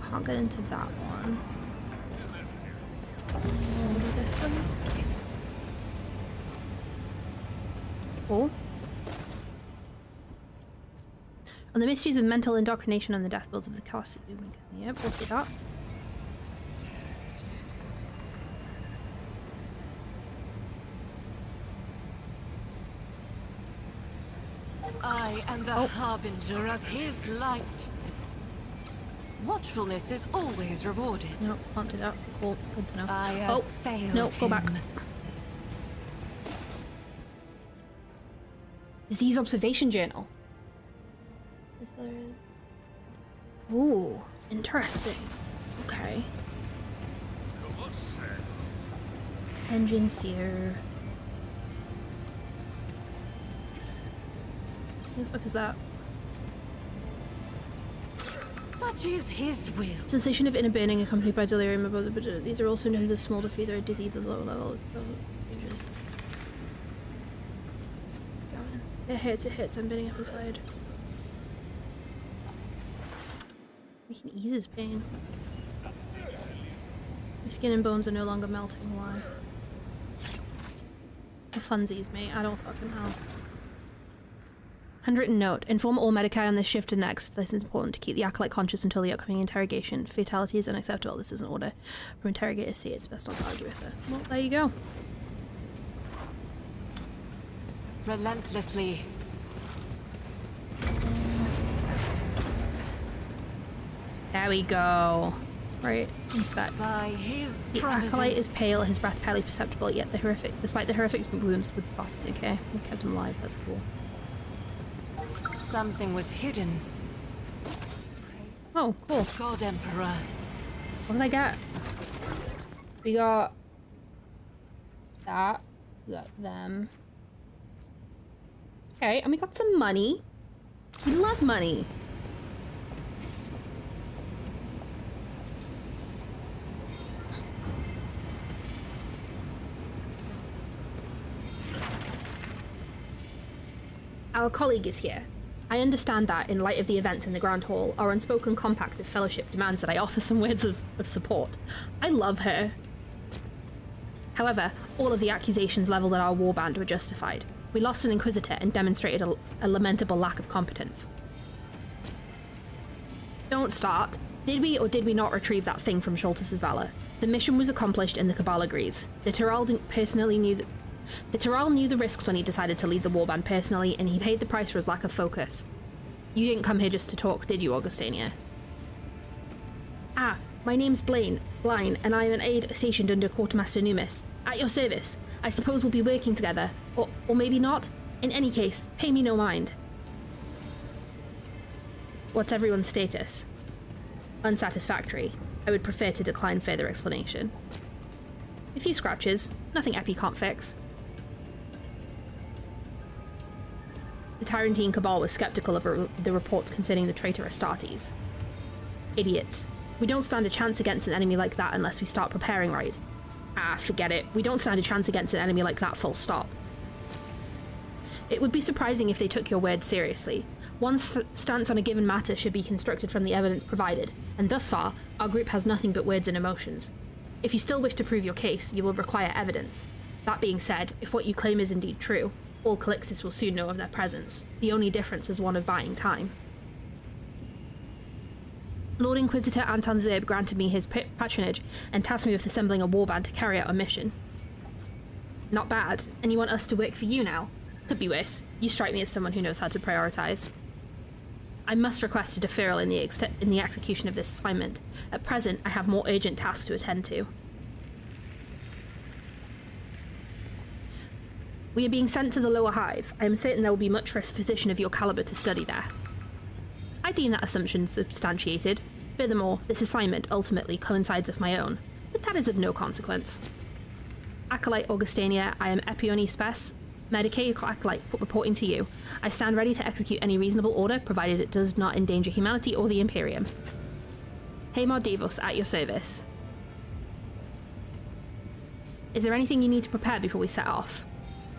Speaker 1: Can't get into that one. We'll do this one. Cool. On the mysteries of mental indoctrination and the death bills of the cast. Yep, we'll do that.
Speaker 2: I am the harbinger of his light. Watchfulness is always rewarded.
Speaker 1: Nope, can't do that. Cool, good to know.
Speaker 2: I have failed
Speaker 1: no, go back.
Speaker 2: him.
Speaker 1: Disease observation journal. Ooh, interesting. Okay. Engine seer. What the fuck is that?
Speaker 2: Such is his will.
Speaker 1: Sensation of inner burning accompanied by delirium above the. These are all symptoms of small defeat or disease at low level. It hits, I'm burning up inside. We can ease his pain. My skin and bones are no longer melting, why? The funsies, mate, I don't fucking know. Handwritten note. Inform all Medicae on this shift and next. This is important to keep the acolyte conscious until the upcoming interrogation. Fatality is unacceptable. This is an order from interrogator C. It's best not to argue with her. Well, there you go.
Speaker 2: Relentlessly.
Speaker 1: There we go. Right, inspect.
Speaker 2: By his
Speaker 1: The acolyte is pale, his breath barely perceptible, yet despite the horrific wounds with Wh40k, we kept him alive. That's cool.
Speaker 2: Something was hidden.
Speaker 1: Oh, cool.
Speaker 2: God Emperor.
Speaker 1: What did I get? We got that. We got them. Okay, and we got some money. We love money. Our colleague is here. I understand that, in light of the events in the Grand Hall, our unspoken compact of fellowship demands that I offer some words of support. I love her. However, all of the accusations levelled at our warband were justified. We lost an Inquisitor and demonstrated a lamentable lack of competence. Don't start. Did we or did we not retrieve that thing from Schultz's Valor? The mission was accomplished and the Cabal agrees. The Tyrell knew the risks when he decided to lead the warband personally, and he paid the price for his lack of focus. You didn't come here just to talk, did you, Augustania? Ah, my name's Blaine, and I am an aide stationed under Quartermaster Numis. At your service. I suppose we'll be working together. Or maybe not. In any case, pay me no mind. What's everyone's status? Unsatisfactory. I would prefer to decline further explanation. A few scratches. Nothing Epi can't fix. The Tyrantine Cabal was skeptical of the reports concerning the traitor Astartes. Idiots. We don't stand a chance against an enemy like that unless we start preparing right. Ah, forget it. We don't stand a chance against an enemy like that, full stop. It would be surprising if they took your words seriously. One's stance on a given matter should be constructed from the evidence provided, and thus far, our group has nothing but words and emotions. If you still wish to prove your case, you will require evidence. That being said, if what you claim is indeed true, all Calixtus will soon know of their presence. The only difference is one of buying time. Lord Inquisitor Anton Zerb granted me his patronage and tasked me with assembling a warband to carry out a mission. Not bad. And you want us to work for you now? Could be worse. You strike me as someone who knows how to prioritize. I must request a deferral in the execution of this assignment. At present, I have more urgent tasks to attend to. We are being sent to the lower hive. I am certain there will be much for a physician of your caliber to study there. I deem that assumption substantiated. Furthermore, this assignment ultimately coincides with my own, but that is of no consequence. Acolyte Augustania, I am Epione Spes, Medicae Acolyte reporting to you. I stand ready to execute any reasonable order, provided it does not endanger humanity or the Imperium. Hamar Divos, at your service. Is there anything you need to prepare before we set off?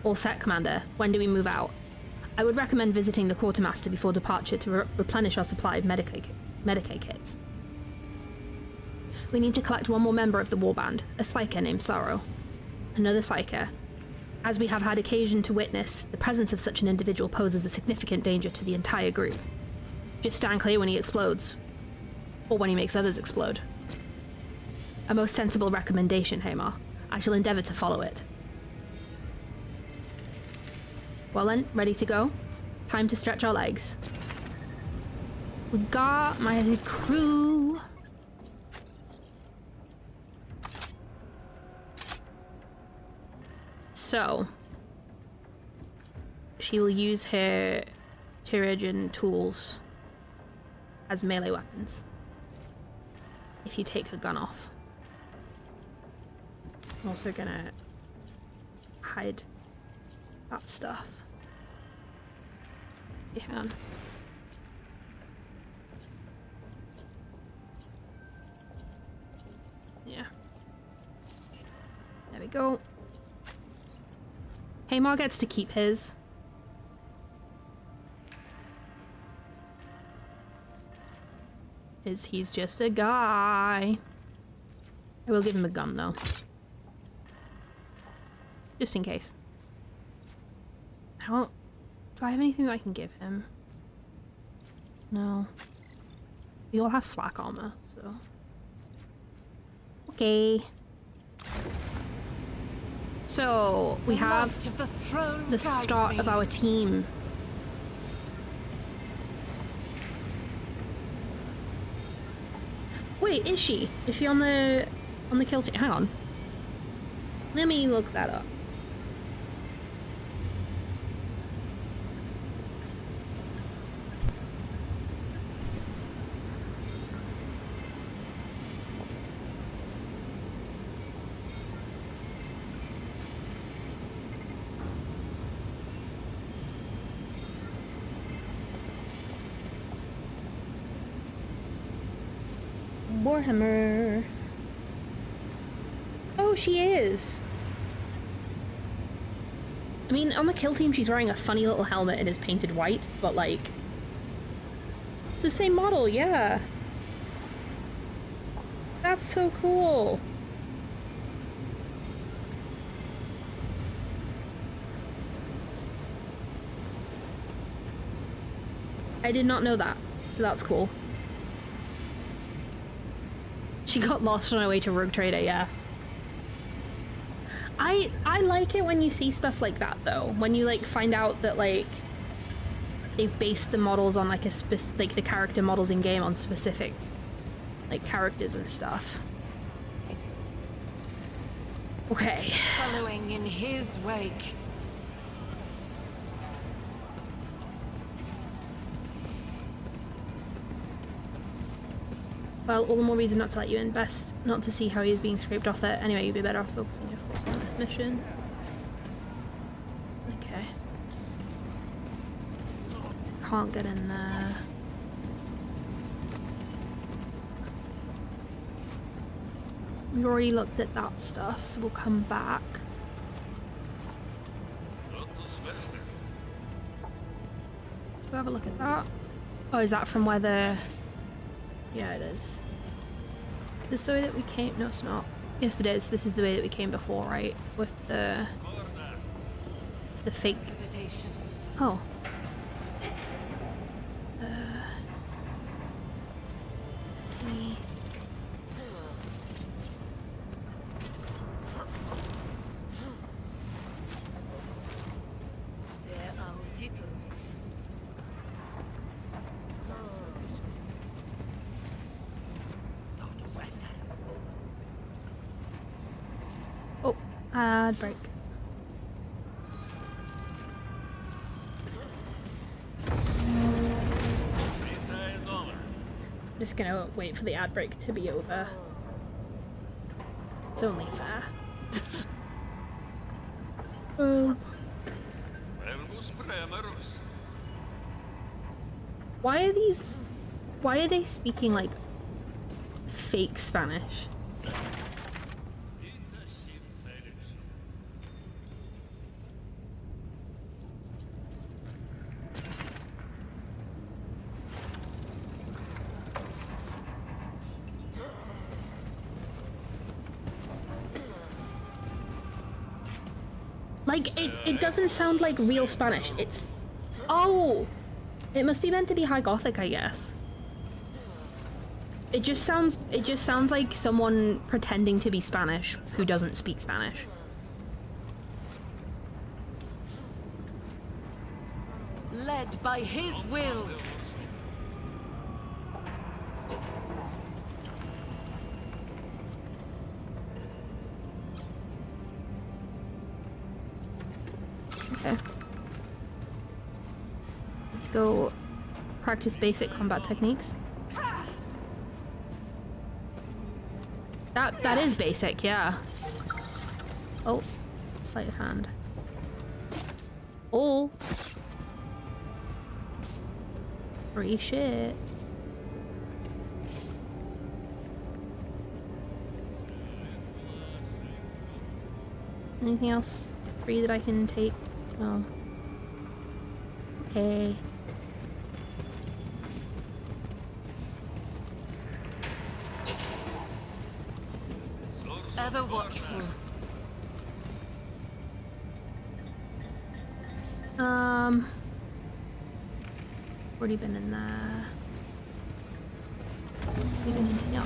Speaker 1: All set, Commander. When do we move out? I would recommend visiting the Quartermaster before departure to replenish our supply of Medicae kits. We need to collect one more member of the warband, a Psyker named Sorrow. Another Psyker. As we have had occasion to witness, the presence of such an individual poses a significant danger to the entire group. Just stand clear when he explodes. Or when he makes others explode. A most sensible recommendation, Hamar. I shall endeavour to follow it. Well then, ready to go? Time to stretch our legs. We got my crew. So, she will use her Tyrogen tools as melee weapons if you take her gun off. I'm also gonna hide that stuff. Yeah, hang on. Yeah. There we go. Hamar gets to keep his. He's just a guy. I will give him a gun though. Just in case. How do I have anything that I can give him? No. We all have flak armor, so. Okay. So we have the start of our team. Wait, is she? Is she on the kill chain? Hang on. Let me look that up. Warhammer. Oh, she is. I mean, on the kill team, she's wearing a funny little helmet and is painted white, but like, it's the same model, yeah. That's so cool. I did not know that, so that's cool. She got lost on her way to Rogue Trader, yeah. I like it when you see stuff like that though. When you like find out that like they've based the models on like like the character models in game on specific like characters and stuff. Okay.
Speaker 2: Following in his wake.
Speaker 1: Well, all the more reason not to let you in. Best not to see how he's being scraped off there. Anyway, you'd be better off focusing your force on this mission. Okay. Can't get in there. We already looked at that stuff, so we'll come back. We'll have a look at that. Oh, is that from where the... Yeah, it is. Is this the way that we came? No, it's not. Yes, it is. This is the way that we came before, right? With the fake... Oh. Oh, ad break. I'm just gonna wait for the ad break to be over. It's only fair. Why are they speaking like fake Spanish. Like, it doesn't sound like real Spanish. It's... Oh! It must be meant to be High Gothic, I guess. It just sounds like someone pretending to be Spanish who doesn't speak Spanish.
Speaker 2: Led by his will.
Speaker 1: Okay. Let's go practice basic combat techniques. That is basic, yeah. Oh, sleight of hand. Oh. Free shit. Anything else free that I can take? No. Okay.
Speaker 2: Ever watchful.
Speaker 1: Already been in there. Been in here.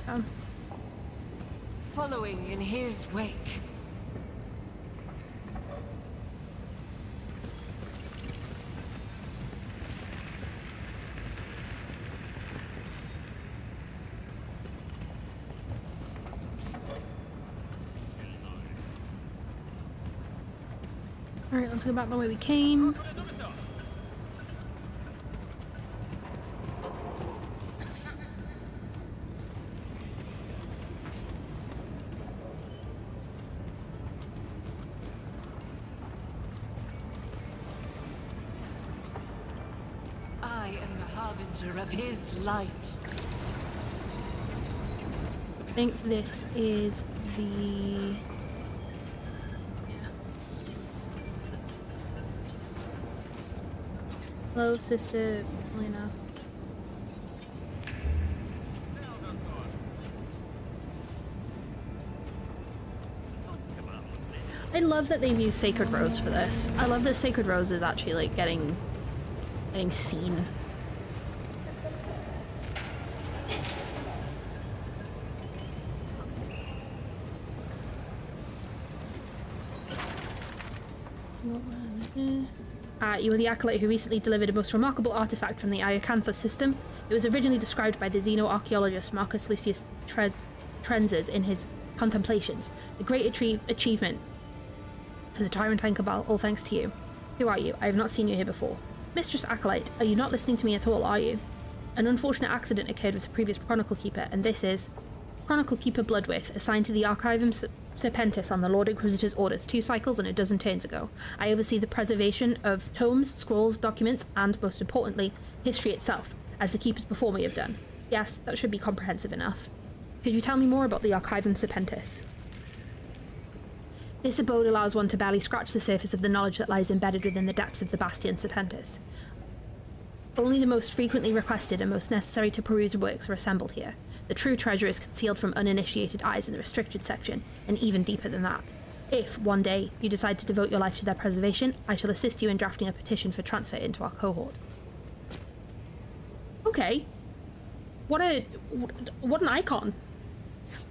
Speaker 1: Okay.
Speaker 2: Following in his wake.
Speaker 1: Alright, let's go back the way we came.
Speaker 2: I am the harbinger of his light.
Speaker 1: I think this is the... Hello, Sister Elena. I love that they've used Sacred Rose for this. I love that Sacred Rose is actually like getting seen. You were the acolyte who recently delivered a most remarkable artifact from the Iocanthos system. It was originally described by the xeno-archaeologist Marcus Lucius Trenzes in his Contemplations. A great achievement for the Tyrantine Cabal, all thanks to you. Who are you? I have not seen you here before. Mistress Acolyte, are you not listening to me at all, are you? An unfortunate accident occurred with the previous Chronicle Keeper, and this is Chronicle Keeper Bloodwith, assigned to the Archivum Serpentis on the Lord Inquisitor's orders 2 cycles and a dozen turns ago. I oversee the preservation of tomes, scrolls, documents, and, most importantly, history itself, as the keepers before me have done. Yes, that should be comprehensive enough. Could you tell me more about the Archivum Serpentis? This abode allows one to barely scratch the surface of the knowledge that lies embedded within the depths of the Bastion Serpentis. Only the most frequently requested and most necessary to peruse works are assembled here. The true treasure is concealed from uninitiated eyes in the restricted section, and even deeper than that. If, one day, you decide to devote your life to their preservation, I shall assist you in drafting a petition for transfer into our cohort. Okay. What an icon.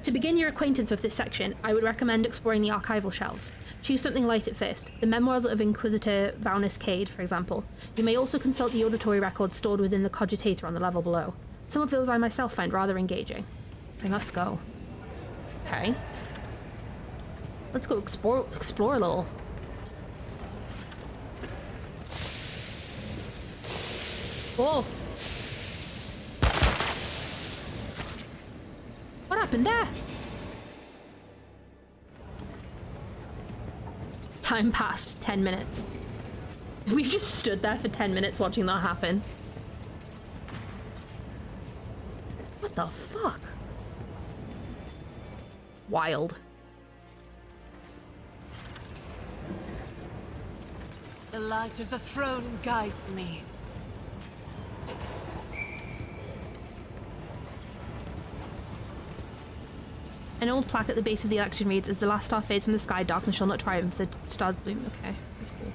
Speaker 1: To begin your acquaintance with this section, I would recommend exploring the archival shelves. Choose something light at first. The memoirs of Inquisitor Vh40k, for example. You may also consult the auditory records stored within the Cogitator on the level below. Some of those I myself find rather engaging. I must go. Okay. Let's go explore a little. Whoa! What happened there? Time passed 10 minutes. We've just stood there for 10 minutes watching that happen. What the fuck? Wild.
Speaker 2: The light of the throne guides me.
Speaker 1: An old plaque at the base of the election reads, "As the last star fades from the sky, darkness shall not triumph, the stars bloom." Okay, that's cool.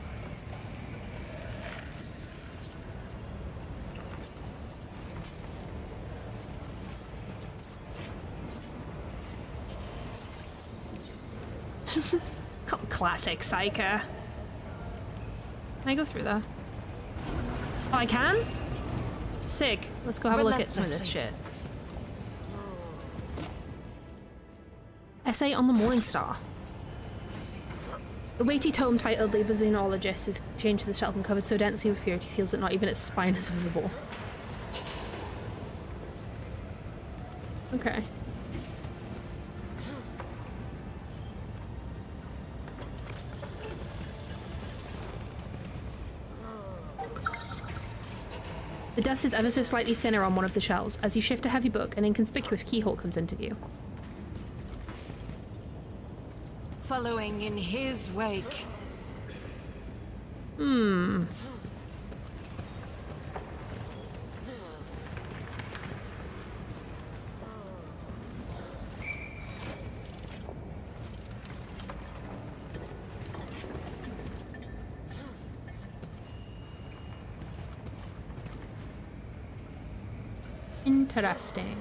Speaker 1: Classic Psyker. Can I go through there? Oh, I can? Sick. Let's go have a look at some of this shit. Essay on the Morning Star. The weighty tome titled The Bazonologist is chained to the shelf and covered so densely with purity seals that not even its spine is visible. Okay. The dust is ever so slightly thinner on one of the shelves. As you shift a heavy book, an inconspicuous keyhole comes into view.
Speaker 2: Following in his wake.
Speaker 1: Interesting.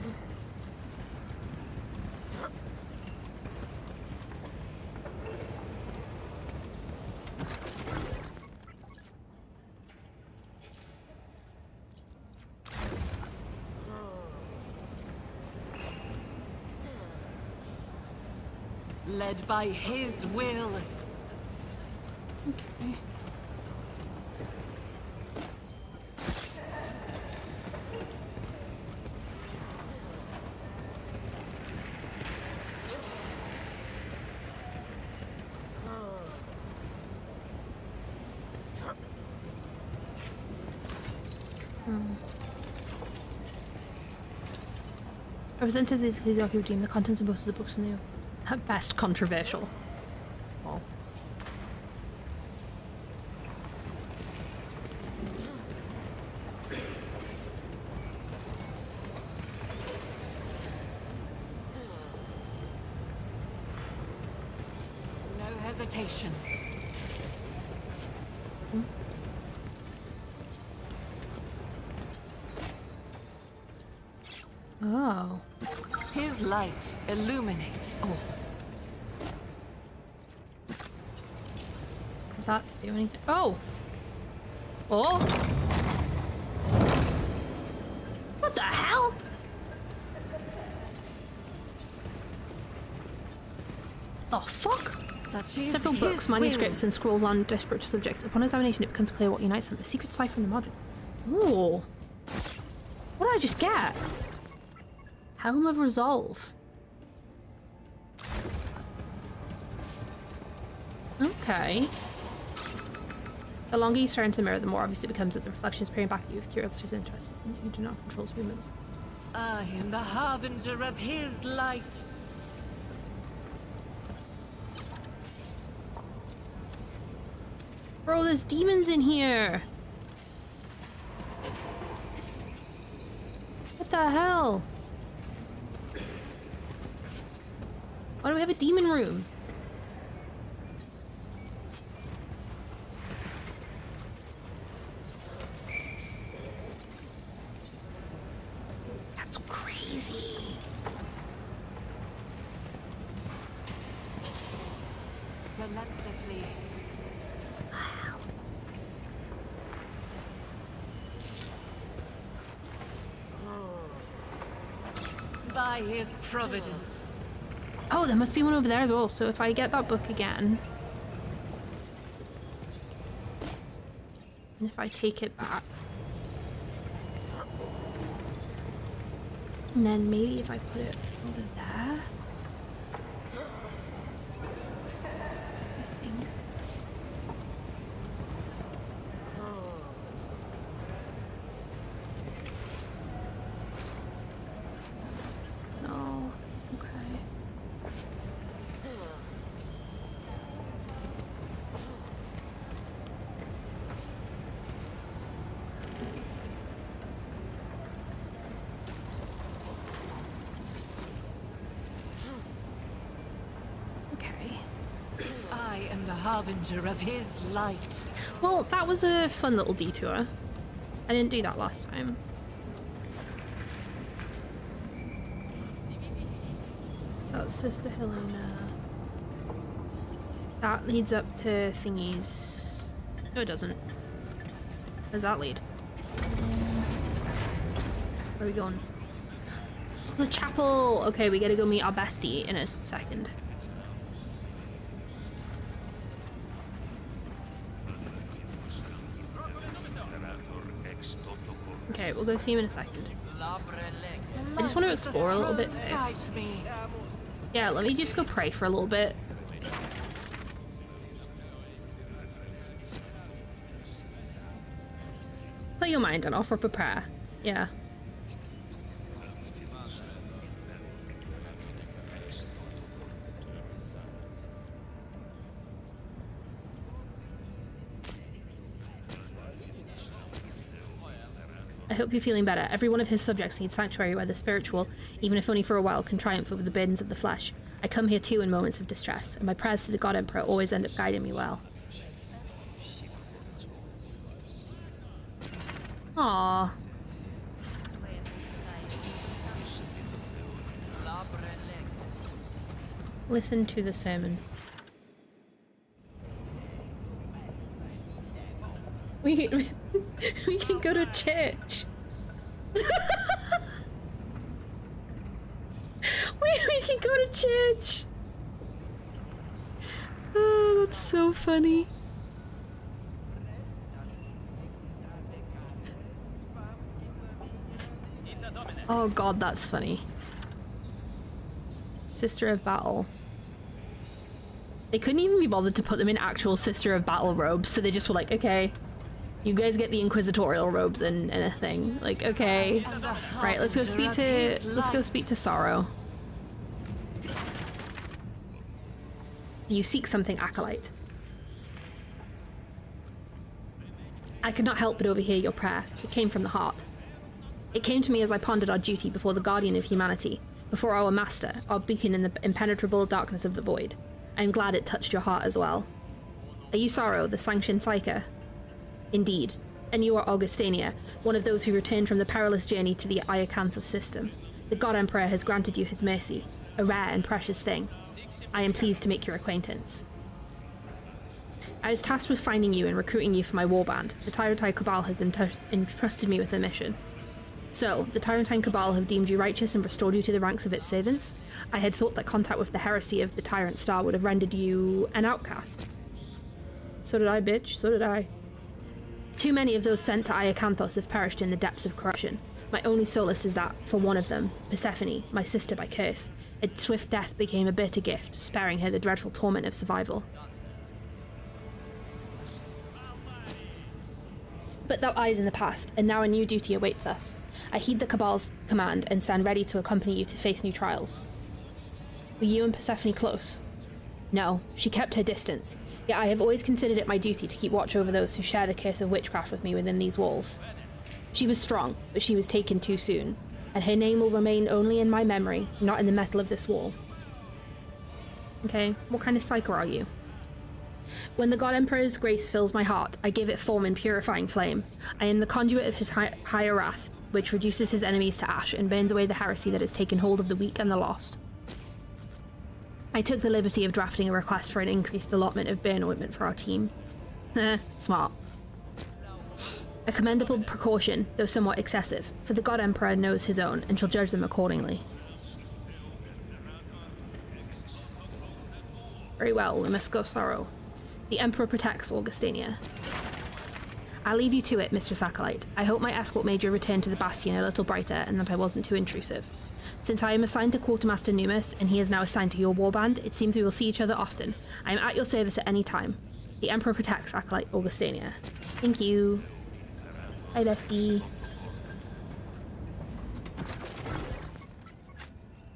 Speaker 2: Led by his will.
Speaker 1: Okay. Representatives of the Ecclesiarchy deem the contents of most of the books new. At best, controversial. Well.
Speaker 2: No hesitation.
Speaker 1: Oh.
Speaker 2: His light illuminates.
Speaker 1: Oh. Does that do anything? Oh! Oh! What the hell? Oh, fuck!
Speaker 2: Such is
Speaker 1: Several
Speaker 2: his
Speaker 1: books,
Speaker 2: will.
Speaker 1: manuscripts, and scrolls on disparate subjects. Upon examination, it becomes clear what unites them. A secret cipher in the module. Ooh. What did I just get? Helm of Resolve. Okay. The longer you stare into the mirror, the more obvious it becomes that the reflection is peering back at you with curiosity and interest. You do not control its movements.
Speaker 2: I am the harbinger of his light.
Speaker 1: Bro, there's demons in here! What the hell? Why do we have a demon room? crazy.
Speaker 2: Relentlessly.
Speaker 1: Wow.
Speaker 2: By his providence.
Speaker 1: Oh, there must be one over there as well. So if I get that book again, and if I take it back, and then maybe if I put it over there, I think. No. Okay. Okay.
Speaker 2: I am the harbinger of his light.
Speaker 1: Well, that was a fun little detour. I didn't do that last time. That's Sister Helena. That leads up to thingies. No, it doesn't. Where's that lead? Where are we going? The chapel! Okay, we gotta go meet our bestie in a second. Okay, we'll go see him in a second. I just want to explore a little bit first.
Speaker 2: Guide me.
Speaker 1: Yeah, let me just go pray for a little bit. Play your mind and offer up a prayer. Yeah. I hope you're feeling better. Every one of his subjects needs sanctuary where the spiritual, even if only for a while, can triumph over the burdens of the flesh. I come here too in moments of distress, and my prayers to the God Emperor always end up guiding me well. Aww. Listen to the sermon. We can go to church. we can go to church. Oh, that's so funny. Oh god, that's funny. Sister of Battle. They couldn't even be bothered to put them in actual Sister of Battle robes, so they just were like, okay, you guys get the inquisitorial robes and a thing. Like, okay. Right, let's go speak to Sorrow. You seek something, Acolyte. I could not help but overhear your prayer. It came from the heart. It came to me as I pondered our duty before the guardian of humanity, before our master, our beacon in the impenetrable darkness of the void. I am glad it touched your heart as well. Are you Sorrow, the sanctioned psyker? Indeed. And you are Augustania, one of those who returned from the perilous journey to the Iacanthus system. The God Emperor has granted you his mercy, a rare and precious thing. I am pleased to make your acquaintance. I was tasked with finding you and recruiting you for my warband. The Tyrantine Cabal has entrusted me with a mission. So, the Tyrantine Cabal have deemed you righteous and restored you to the ranks of its servants? I had thought that contact with the Heresy of the Tyrant Star would have rendered you an outcast. So did I, bitch. So did I. Too many of those sent to Iacanthos have perished in the depths of corruption. My only solace is that, for one of them, Persephone, my sister by curse, a swift death became a bitter gift, sparing her the dreadful torment of survival. But that lies in the past, and now a new duty awaits us. I heed the Cabal's command and stand ready to accompany you to face new trials. Were you and Persephone close? No, she kept her distance, yet I have always considered it my duty to keep watch over those who share the curse of witchcraft with me within these walls. She was strong, but she was taken too soon, and her name will remain only in my memory, not in the metal of this wall. Okay, what kind of psyker are you? When the God Emperor's grace fills my heart, I give it form in purifying flame. I am the conduit of his higher wrath, which reduces his enemies to ash and burns away the heresy that has taken hold of the weak and the lost. I took the liberty of drafting a request for an increased allotment of burn ointment for our team. Smart. A commendable precaution, though somewhat excessive, for the God Emperor knows his own and shall judge them accordingly. Very well, we must go sorrow. The Emperor protects Augustania. I'll leave you to it, Mistress Acolyte. I hope my escort made your return to the Bastion a little brighter and that I wasn't too intrusive. Since I am assigned to Quartermaster Numus and he is now assigned to your warband, it seems we will see each other often. I am at your service at any time. The Emperor protects Acolyte Augustania. Thank you. Hi, bestie.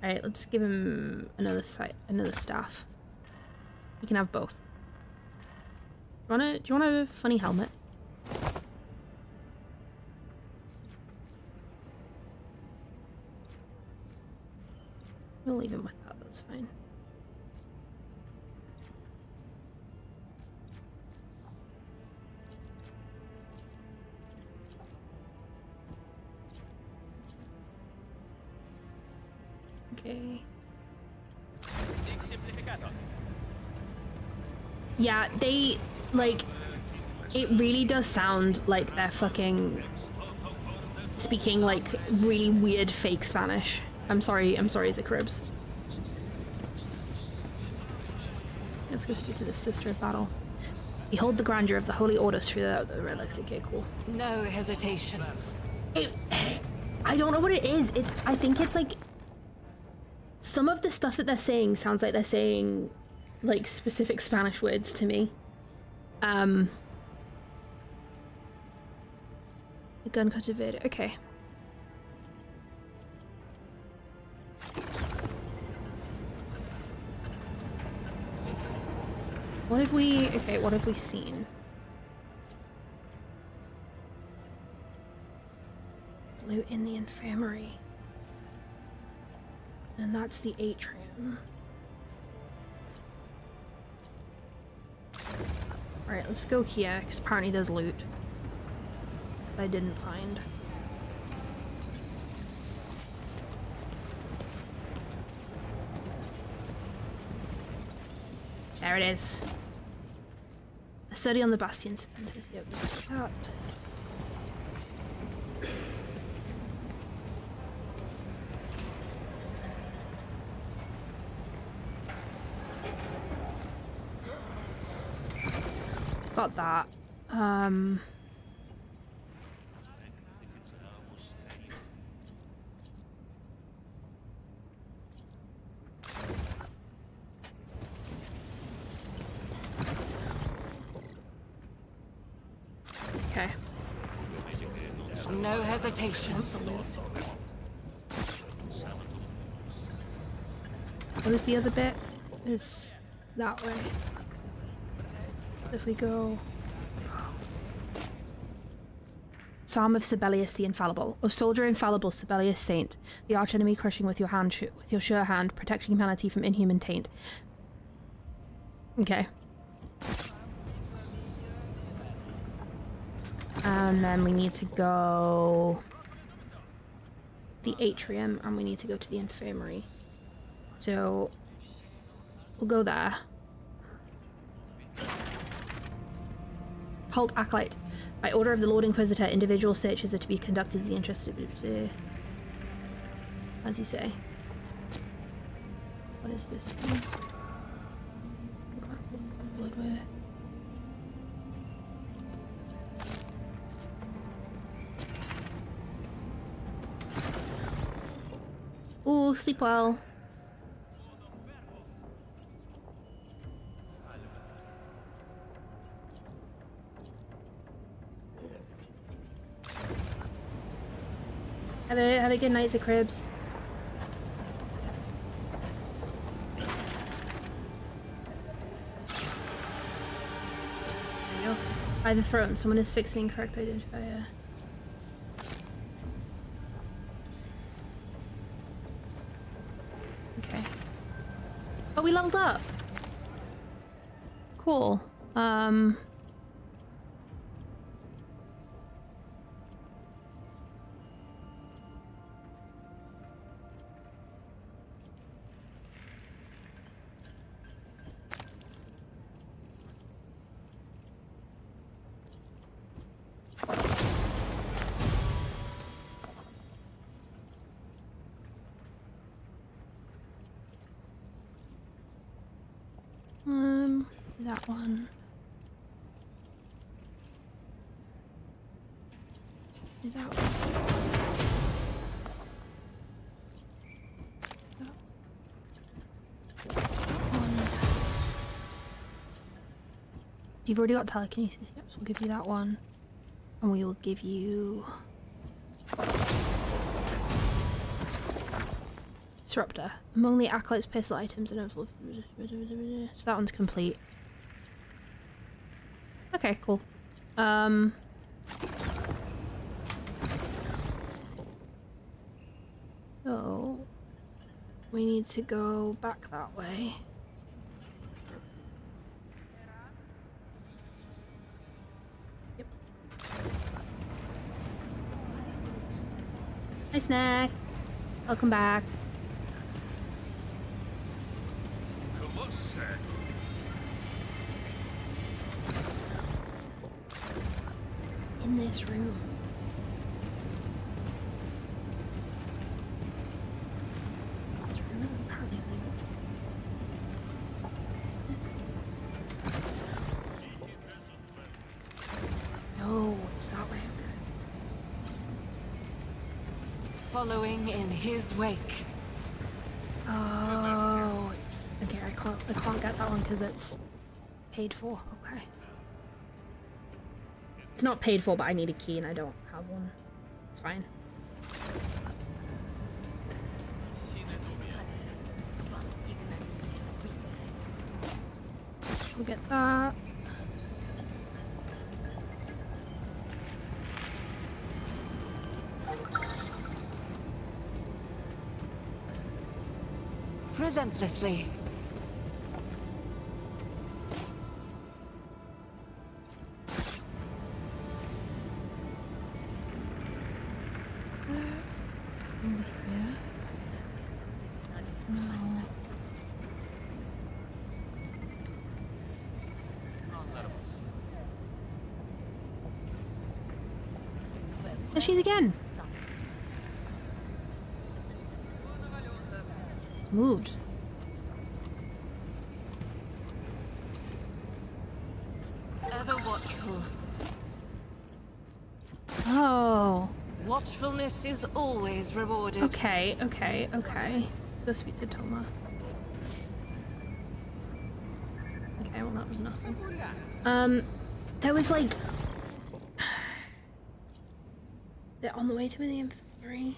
Speaker 1: Alright, let's give him another staff. You can have both. Do you want a funny helmet? We'll leave him with that, that's fine. Okay. Yeah, they, like, it really does sound like they're fucking speaking, like, really weird fake Spanish. I'm sorry, Zacribs. Let's go speak to the Sister of Battle. Behold the grandeur of the Holy Orders throughout the relics. Okay, cool.
Speaker 2: No hesitation.
Speaker 1: I don't know what it is. I think it's like some of the stuff that they're saying sounds like they're saying like specific Spanish words to me. The gun cultivator. Okay. What have we seen? Loot in the infirmary. And that's the atrium. Alright, let's go here, because apparently there's loot that I didn't find. There it is. A study on the Bastion Serpenters. Yep, that. Got that. Okay.
Speaker 2: No hesitation.
Speaker 1: What is the other bit? It's that way. If we go... Psalm of Sibelius the Infallible. O soldier infallible, Sibelius saint, the archenemy crushing with your hand, with your sure hand, protecting humanity from inhuman taint. Okay. And then we need to go the atrium, and we need to go to the infirmary. So we'll go there. Halt, Acolyte. By order of the Lord Inquisitor, individual searches are to be conducted in the interest of... as you say. What is this thing? Bloodware. Ooh, sleep well. Have a good night, Zacribs. There you go. By the throne, someone is fixed an incorrect identifier. Okay. Oh, we leveled up. Cool. that one. Do that one. You've already got telekinesis, yep, so we'll give you that one. And we will give you... Disruptor. Among the Acolyte's personal items and so that one's complete. Okay, cool. So we need to go back that way. Yep. Hi, Snack. Welcome back. In this room. This room is apparently loot. No, it's that way.
Speaker 2: Following in his wake.
Speaker 1: Oh, it's okay. I can't get that one because it's paid for. Okay. It's not paid for, but I need a key and I don't have one. It's fine. We'll get that.
Speaker 2: Relentlessly.
Speaker 1: There she is again. It's moved.
Speaker 2: Ever watchful.
Speaker 1: Oh.
Speaker 2: Watchfulness is always rewarded.
Speaker 1: Okay. Go speak to Toma. Okay, well that was nothing. There was like... They're on the way to the infirmary.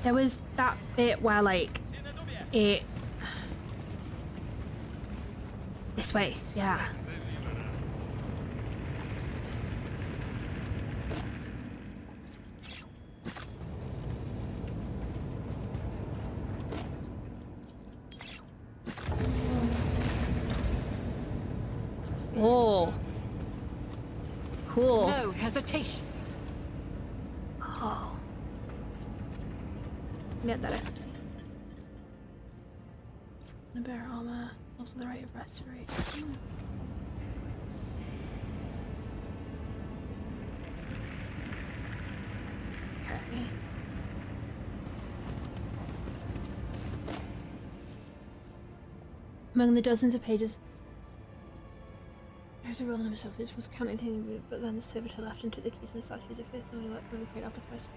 Speaker 1: There was that bit where like it... This way, yeah. Oh. Cool.
Speaker 2: No hesitation.
Speaker 1: Oh. Get that. The bear armor. Also the rate of restoration. Okay. Among the dozens of pages, there's a rule in himself. It was counting things, but then the servitor left and took the keys and the statues of faith, and we let them prayed after first.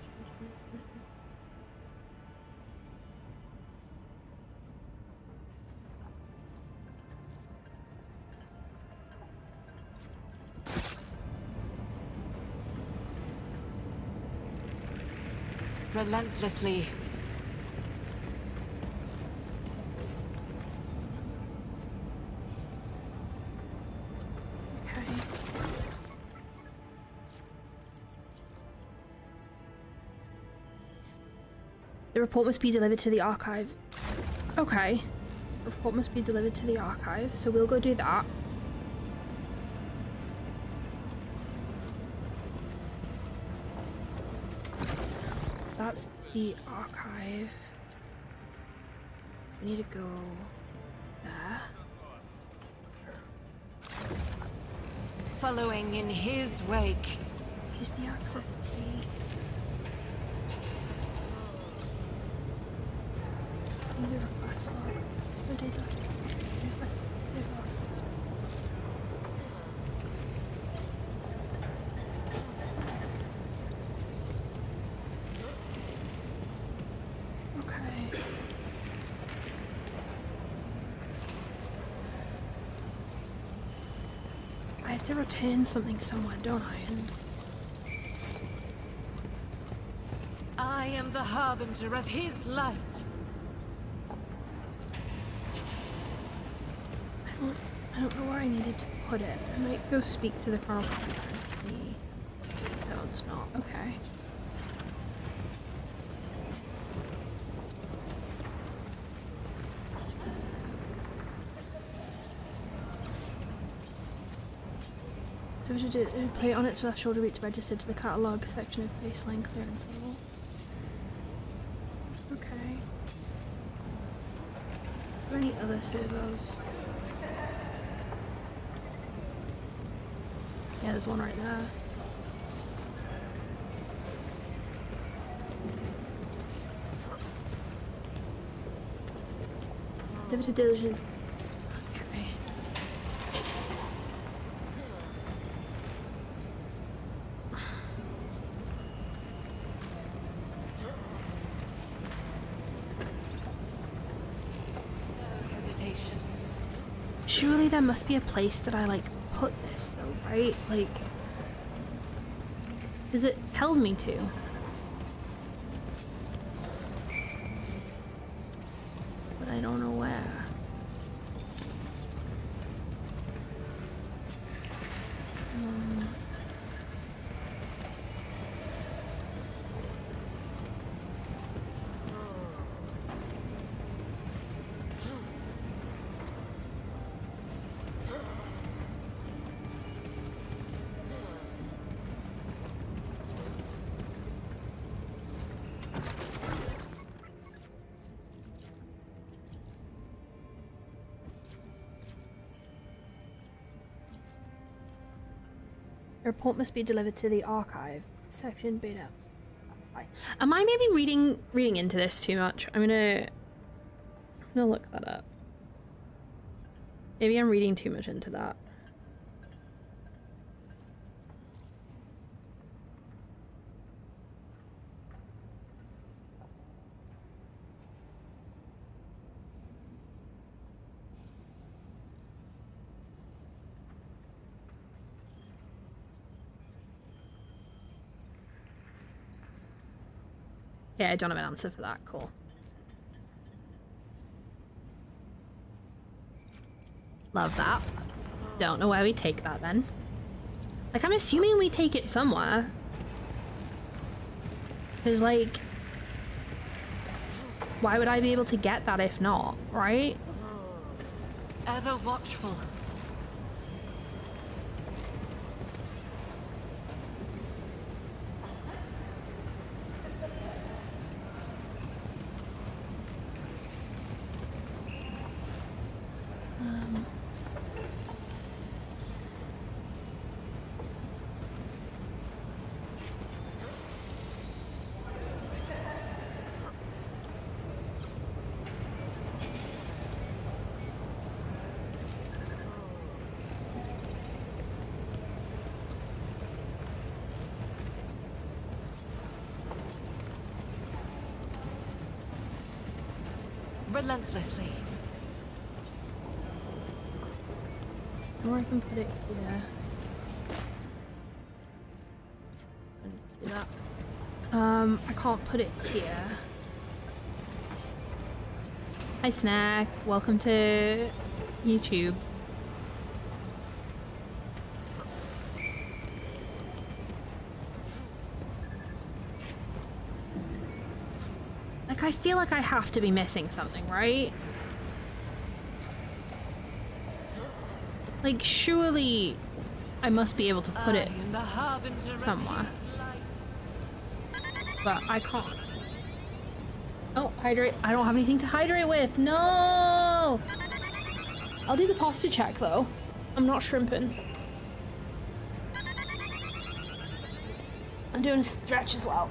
Speaker 2: Relentlessly.
Speaker 1: Okay. The report must be delivered to the archive. Okay. Report must be delivered to the archive, so we'll go do that. That's the archive. We need to go there.
Speaker 2: Following in his wake.
Speaker 1: Use the access key. Need a request log. What days after? Save off. Okay. I have to return something somewhere, don't I? And
Speaker 2: I am the harbinger of his light.
Speaker 1: I don't know where I needed to put it. I might go speak to the Chronicle and see. No, it's not. Okay. So we should play it on its left shoulder beat to register to the catalogue section of baseline clearance level. Okay. Are there any other servos? Yeah, there's one right there. Service diligent. Okay.
Speaker 2: Hesitation.
Speaker 1: Surely there must be a place that I like put this though, right? Like, because it tells me to. But I don't know where. The report must be delivered to the archive section. Beta. Am I maybe reading into this too much? I'm gonna look that up. Maybe I'm reading too much into that. Yeah, I don't have an answer for that. Cool. Love that. Don't know where we take that then. Like, I'm assuming we take it somewhere. Because, like, why would I be able to get that if not, right?
Speaker 2: Ever watchful. Relentlessly.
Speaker 1: Or I can put it here. And do that. I can't put it here. Hi Snack, welcome to YouTube. Like, I feel like I have to be missing something, right? Like, surely I must be able to put it somewhere. But I can't. Oh, hydrate. I don't have anything to hydrate with. No! I'll do the posture check, though. I'm not shrimping. I'm doing a stretch as well.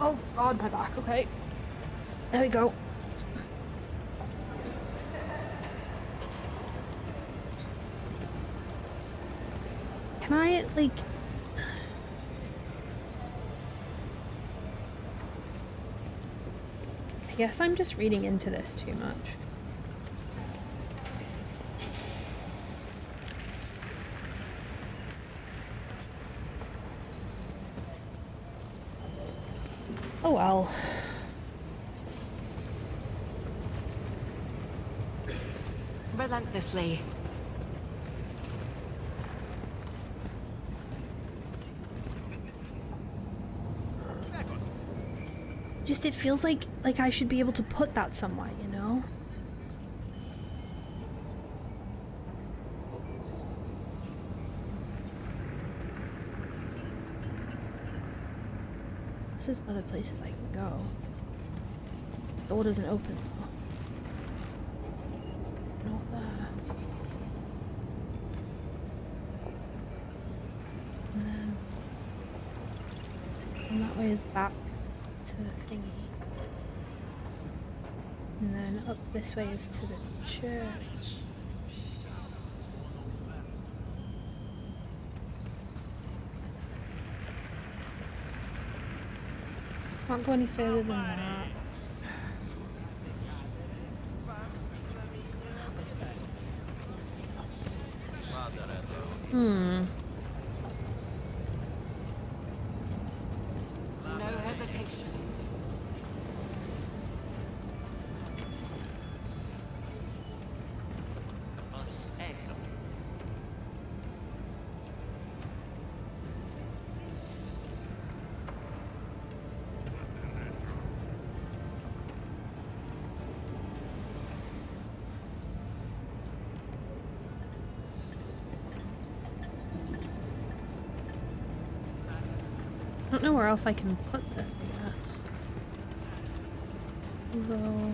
Speaker 1: Oh, God, my back. Okay. There we go. Can I, like... I guess I'm just reading into this too much. Oh well.
Speaker 2: Relentlessly.
Speaker 1: Just it feels like I should be able to put that somewhere, you know? There's other places I can go. The door doesn't open though. Not there. And that way is back to the thingy. And then up this way is to the church. Can't go any further than that.
Speaker 2: No hesitation.
Speaker 1: I don't know where else I can put this, I guess. Although...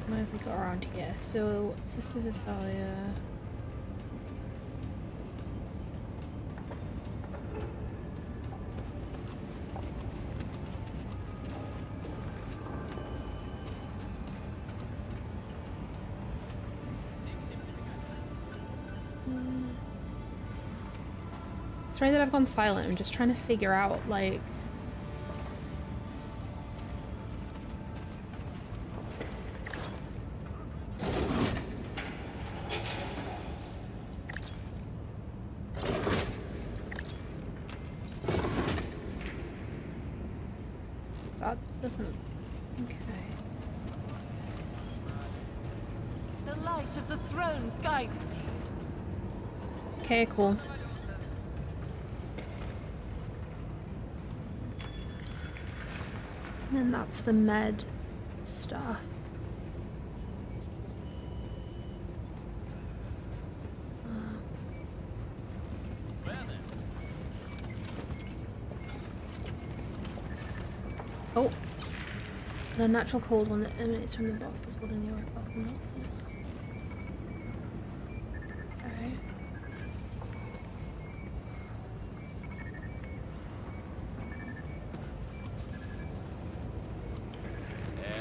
Speaker 1: What have we got around here? So, Sister Visalia... Sorry that I've gone silent, I'm just trying to figure out, like... That doesn't... Okay.
Speaker 2: The light of the throne guides me.
Speaker 1: Okay, cool. And that's the med stuff. Oh! And a natural cold one that emanates from the box is holding the aura up. Okay.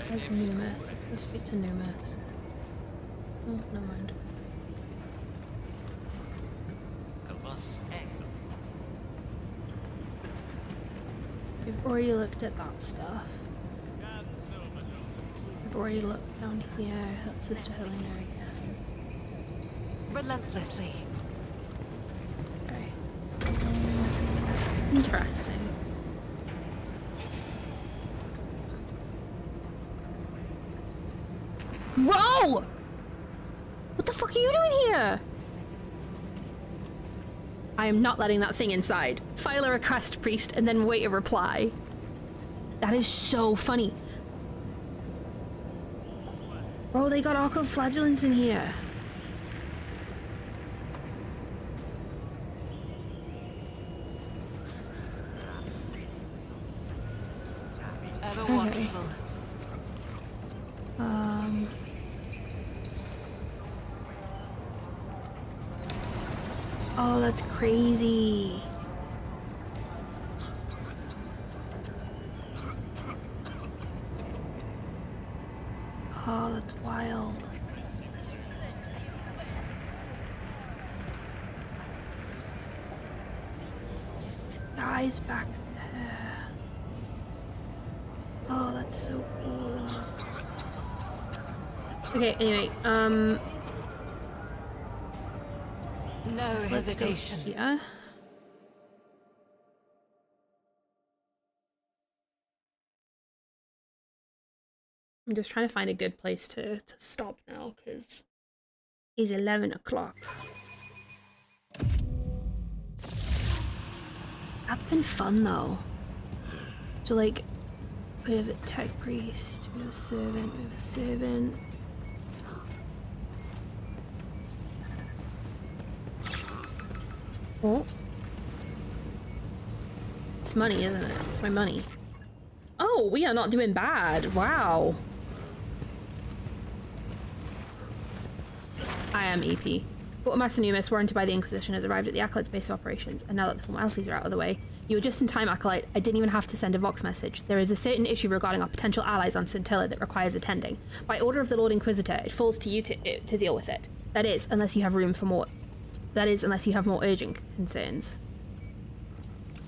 Speaker 1: Where's Numis? Let's go speak to Numis. Oh, never mind. We've already looked at that stuff. We've already looked down here. That's Sister Helena again.
Speaker 2: Relentlessly.
Speaker 1: Okay. Interesting. Whoa! What the fuck are you doing here? I am not letting that thing inside. File a request, priest, and then wait a reply. That is so funny. Bro, they got arcoflagellants in here.
Speaker 2: Ever watchful.
Speaker 1: Oh, that's crazy. Oh, that's wild. guys back there. Oh, that's so cool. Okay, anyway,
Speaker 2: No
Speaker 1: so let's go
Speaker 2: hesitation.
Speaker 1: here. I'm just trying to find a good place to stop now, because it's 11 o'clock. That's been fun, though. So, like, we have a tech priest, we have a servant, we have a servant. Oh. It's money, isn't it? It's my money. Oh, we are not doing bad. Wow. I am EP. Quartermaster Numis, warranted by the Inquisition, has arrived at the Acolyte's base of operations, and now that the formalities are out of the way, you were just in time, Acolyte. I didn't even have to send a Vox message. There is a certain issue regarding our potential allies on Scintilla that requires attending. By order of the Lord Inquisitor, it falls to you to deal with it. That is, unless you have room for more... That is, unless you have more urgent concerns.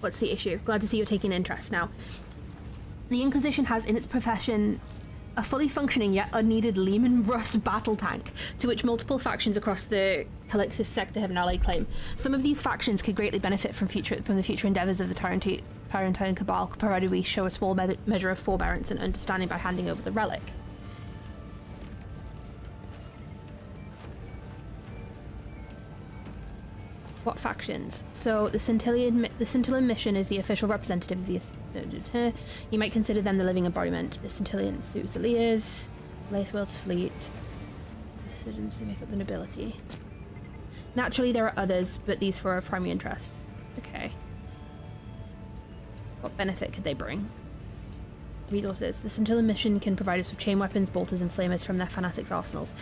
Speaker 1: What's the issue? Glad to see you're taking interest. Now, the Inquisition has in its possession a fully functioning yet unneeded Lehman Rust battle tank, to which multiple factions across the Calixis sector have now laid claim. Some of these factions could greatly benefit from the future endeavours of the Tyrantine Cabal, provided we show a small measure of forbearance and understanding by handing over the relic. What factions? So the Scintillan mission is the official representative of the... You might consider them the living embodiment. The Scintillan Fusiliers, Laithwell's fleet. The citizens, they make up the nobility. Naturally, there are others, but these four are of primary interest. Okay. What benefit could they bring? Resources. The Scintillan mission can provide us with chain weapons, bolters, and flamers from their fanatics' arsenals.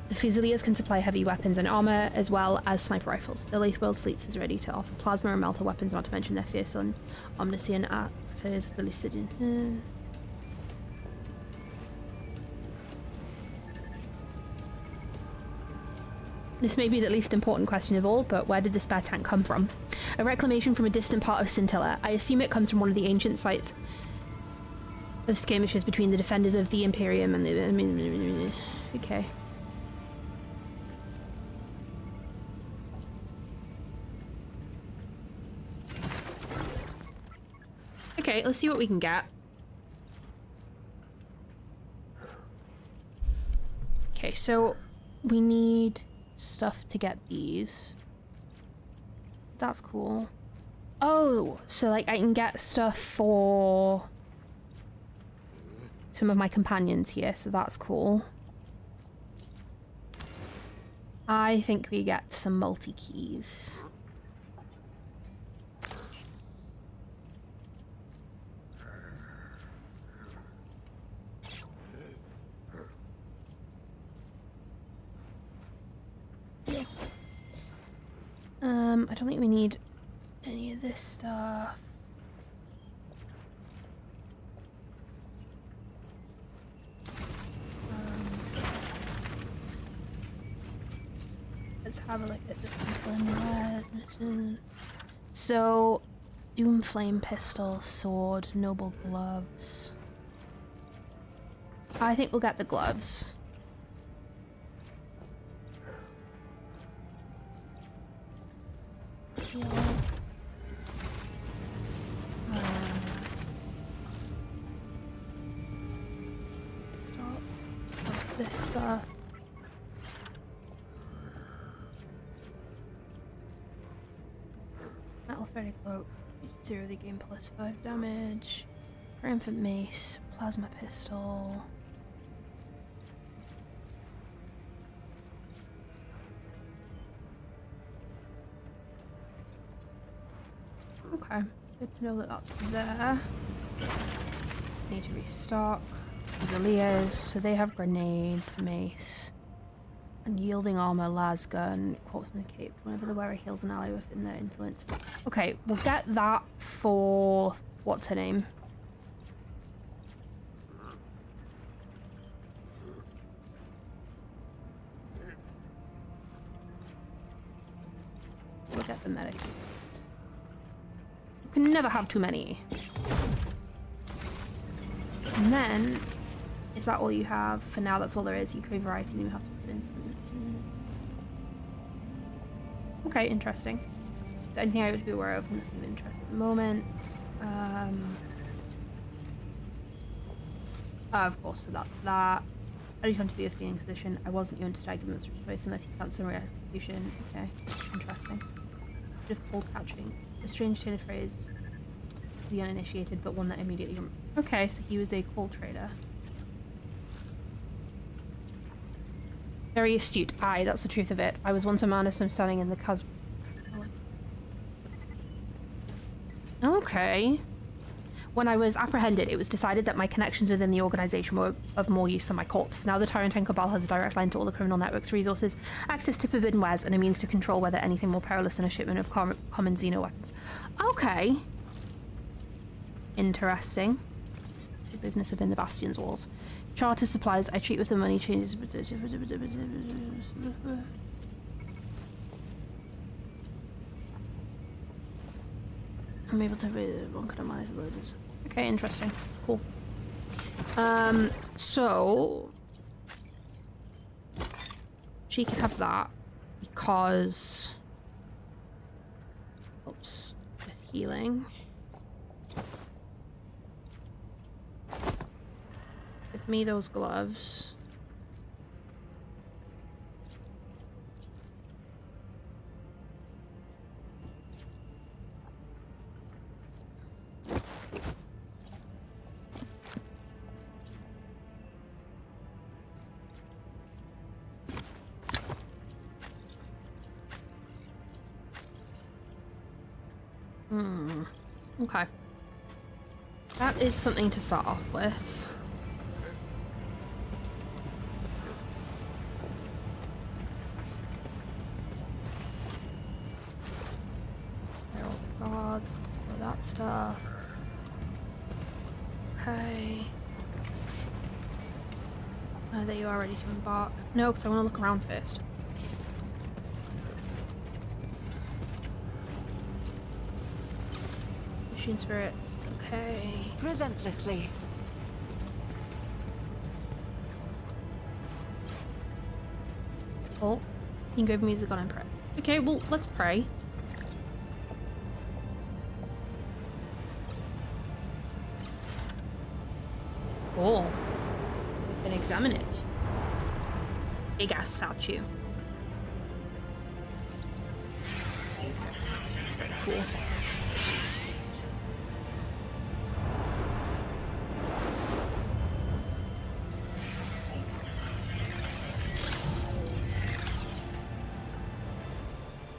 Speaker 1: The Fusiliers can supply heavy weapons and armor, as well as sniper rifles. The Laithwell fleets is ready to offer plasma and melter weapons, not to mention their fierce and omniscient actors, the Lucidian. This may be the least important question of all, but where did the spare tank come from? A reclamation from a distant part of Scintilla. I assume it comes from one of the ancient sites of skirmishes between the defenders of the Imperium and the... Okay. Okay, let's see what we can get. Okay, so we need stuff to get these. That's cool. Oh, so like I can get stuff for some of my companions here, so that's cool. I think we get some multi-keys. I don't think we need any of this stuff. Let's have a look at the Scintillan mission. So, Doom Flame Pistol, Sword, Noble Gloves. I think we'll get the gloves. Stop. This stuff. Metal threaded cloak. Zero the game plus 5 damage. Triumphant mace. Plasma pistol. Okay, good to know that that's there. Need to restock. Fusiliers, so they have grenades, mace, unyielding armor, las gun, quartz from the cape. Whenever the wearer heals an ally within their influence. Okay, we'll get that for what's her name? We'll get the medic. never have too many. And then, is that all you have? For now, that's all there is. You crave variety and you have to put in some... Okay, interesting. Is there anything I would be aware of? Nothing of interest at the moment. Of course, so that's that. I just want to be with the Inquisition. I wasn't going to stag him as choice unless you fancy my execution. Okay, interesting. Bit of cold catching. A strange turn of phrase to the uninitiated, but one that immediately... Okay, so he was a coal trader. Very astute. Aye, that's the truth of it. I was once a man of some standing in the cos... Okay. When I was apprehended, it was decided that my connections within the organization were of more use than my corpse. Now the Tyrantine Cabal has a direct line to all the criminal network's resources, access to forbidden wares, and a means to control whether anything more perilous than a shipment of common Xeno weapons. Okay. Interesting. The business within the Bastion's walls. Charter supplies, I treat with the money changes... I'm able to one could manage the loaders. Okay, interesting. Cool. So she could have that because oops, with healing. Give me those gloves. Okay. That is something to start off with. Herald of Gods, let's go that stuff. Okay. There you are, ready to embark. No, because I want to look around first. Spirit. Okay.
Speaker 2: Relentlessly.
Speaker 1: Oh, engrave music on and pray. Okay, well, let's pray. Oh, we can examine it. Big ass statue. Cool.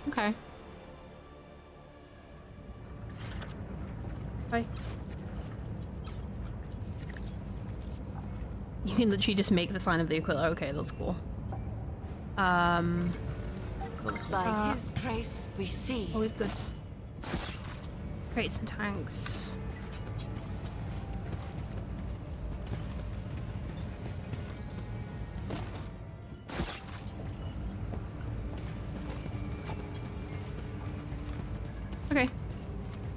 Speaker 1: Okay. Bye. You can literally just make the sign of the equivalent. Okay, that's cool.
Speaker 2: By His grace, we see.
Speaker 1: Oh, we've goods. Crates and tanks. Okay.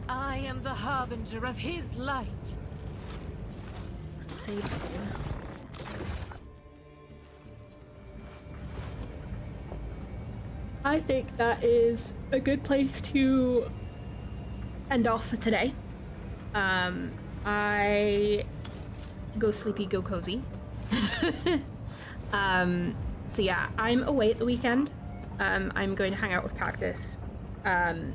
Speaker 2: I am the harbinger of His light.
Speaker 1: Let's save here. I think that is a good place to end off for today. I go sleepy, go cozy. So yeah, I'm away at the weekend. I'm going to hang out with Cactus.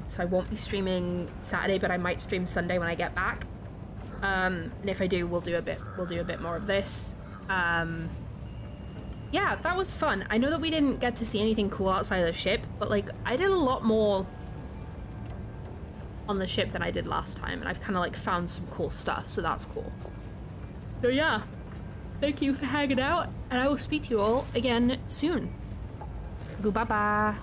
Speaker 1: So I won't be streaming Saturday, but I might stream Sunday when I get back. And if I do, we'll do a bit more of this. Yeah, that was fun. I know that we didn't get to see anything cool outside of the ship, but like I did a lot more on the ship than I did last time, and I've kind of like found some cool stuff, so that's cool. So yeah, thank you for hanging out, and I will speak to you all again soon. Goodbye.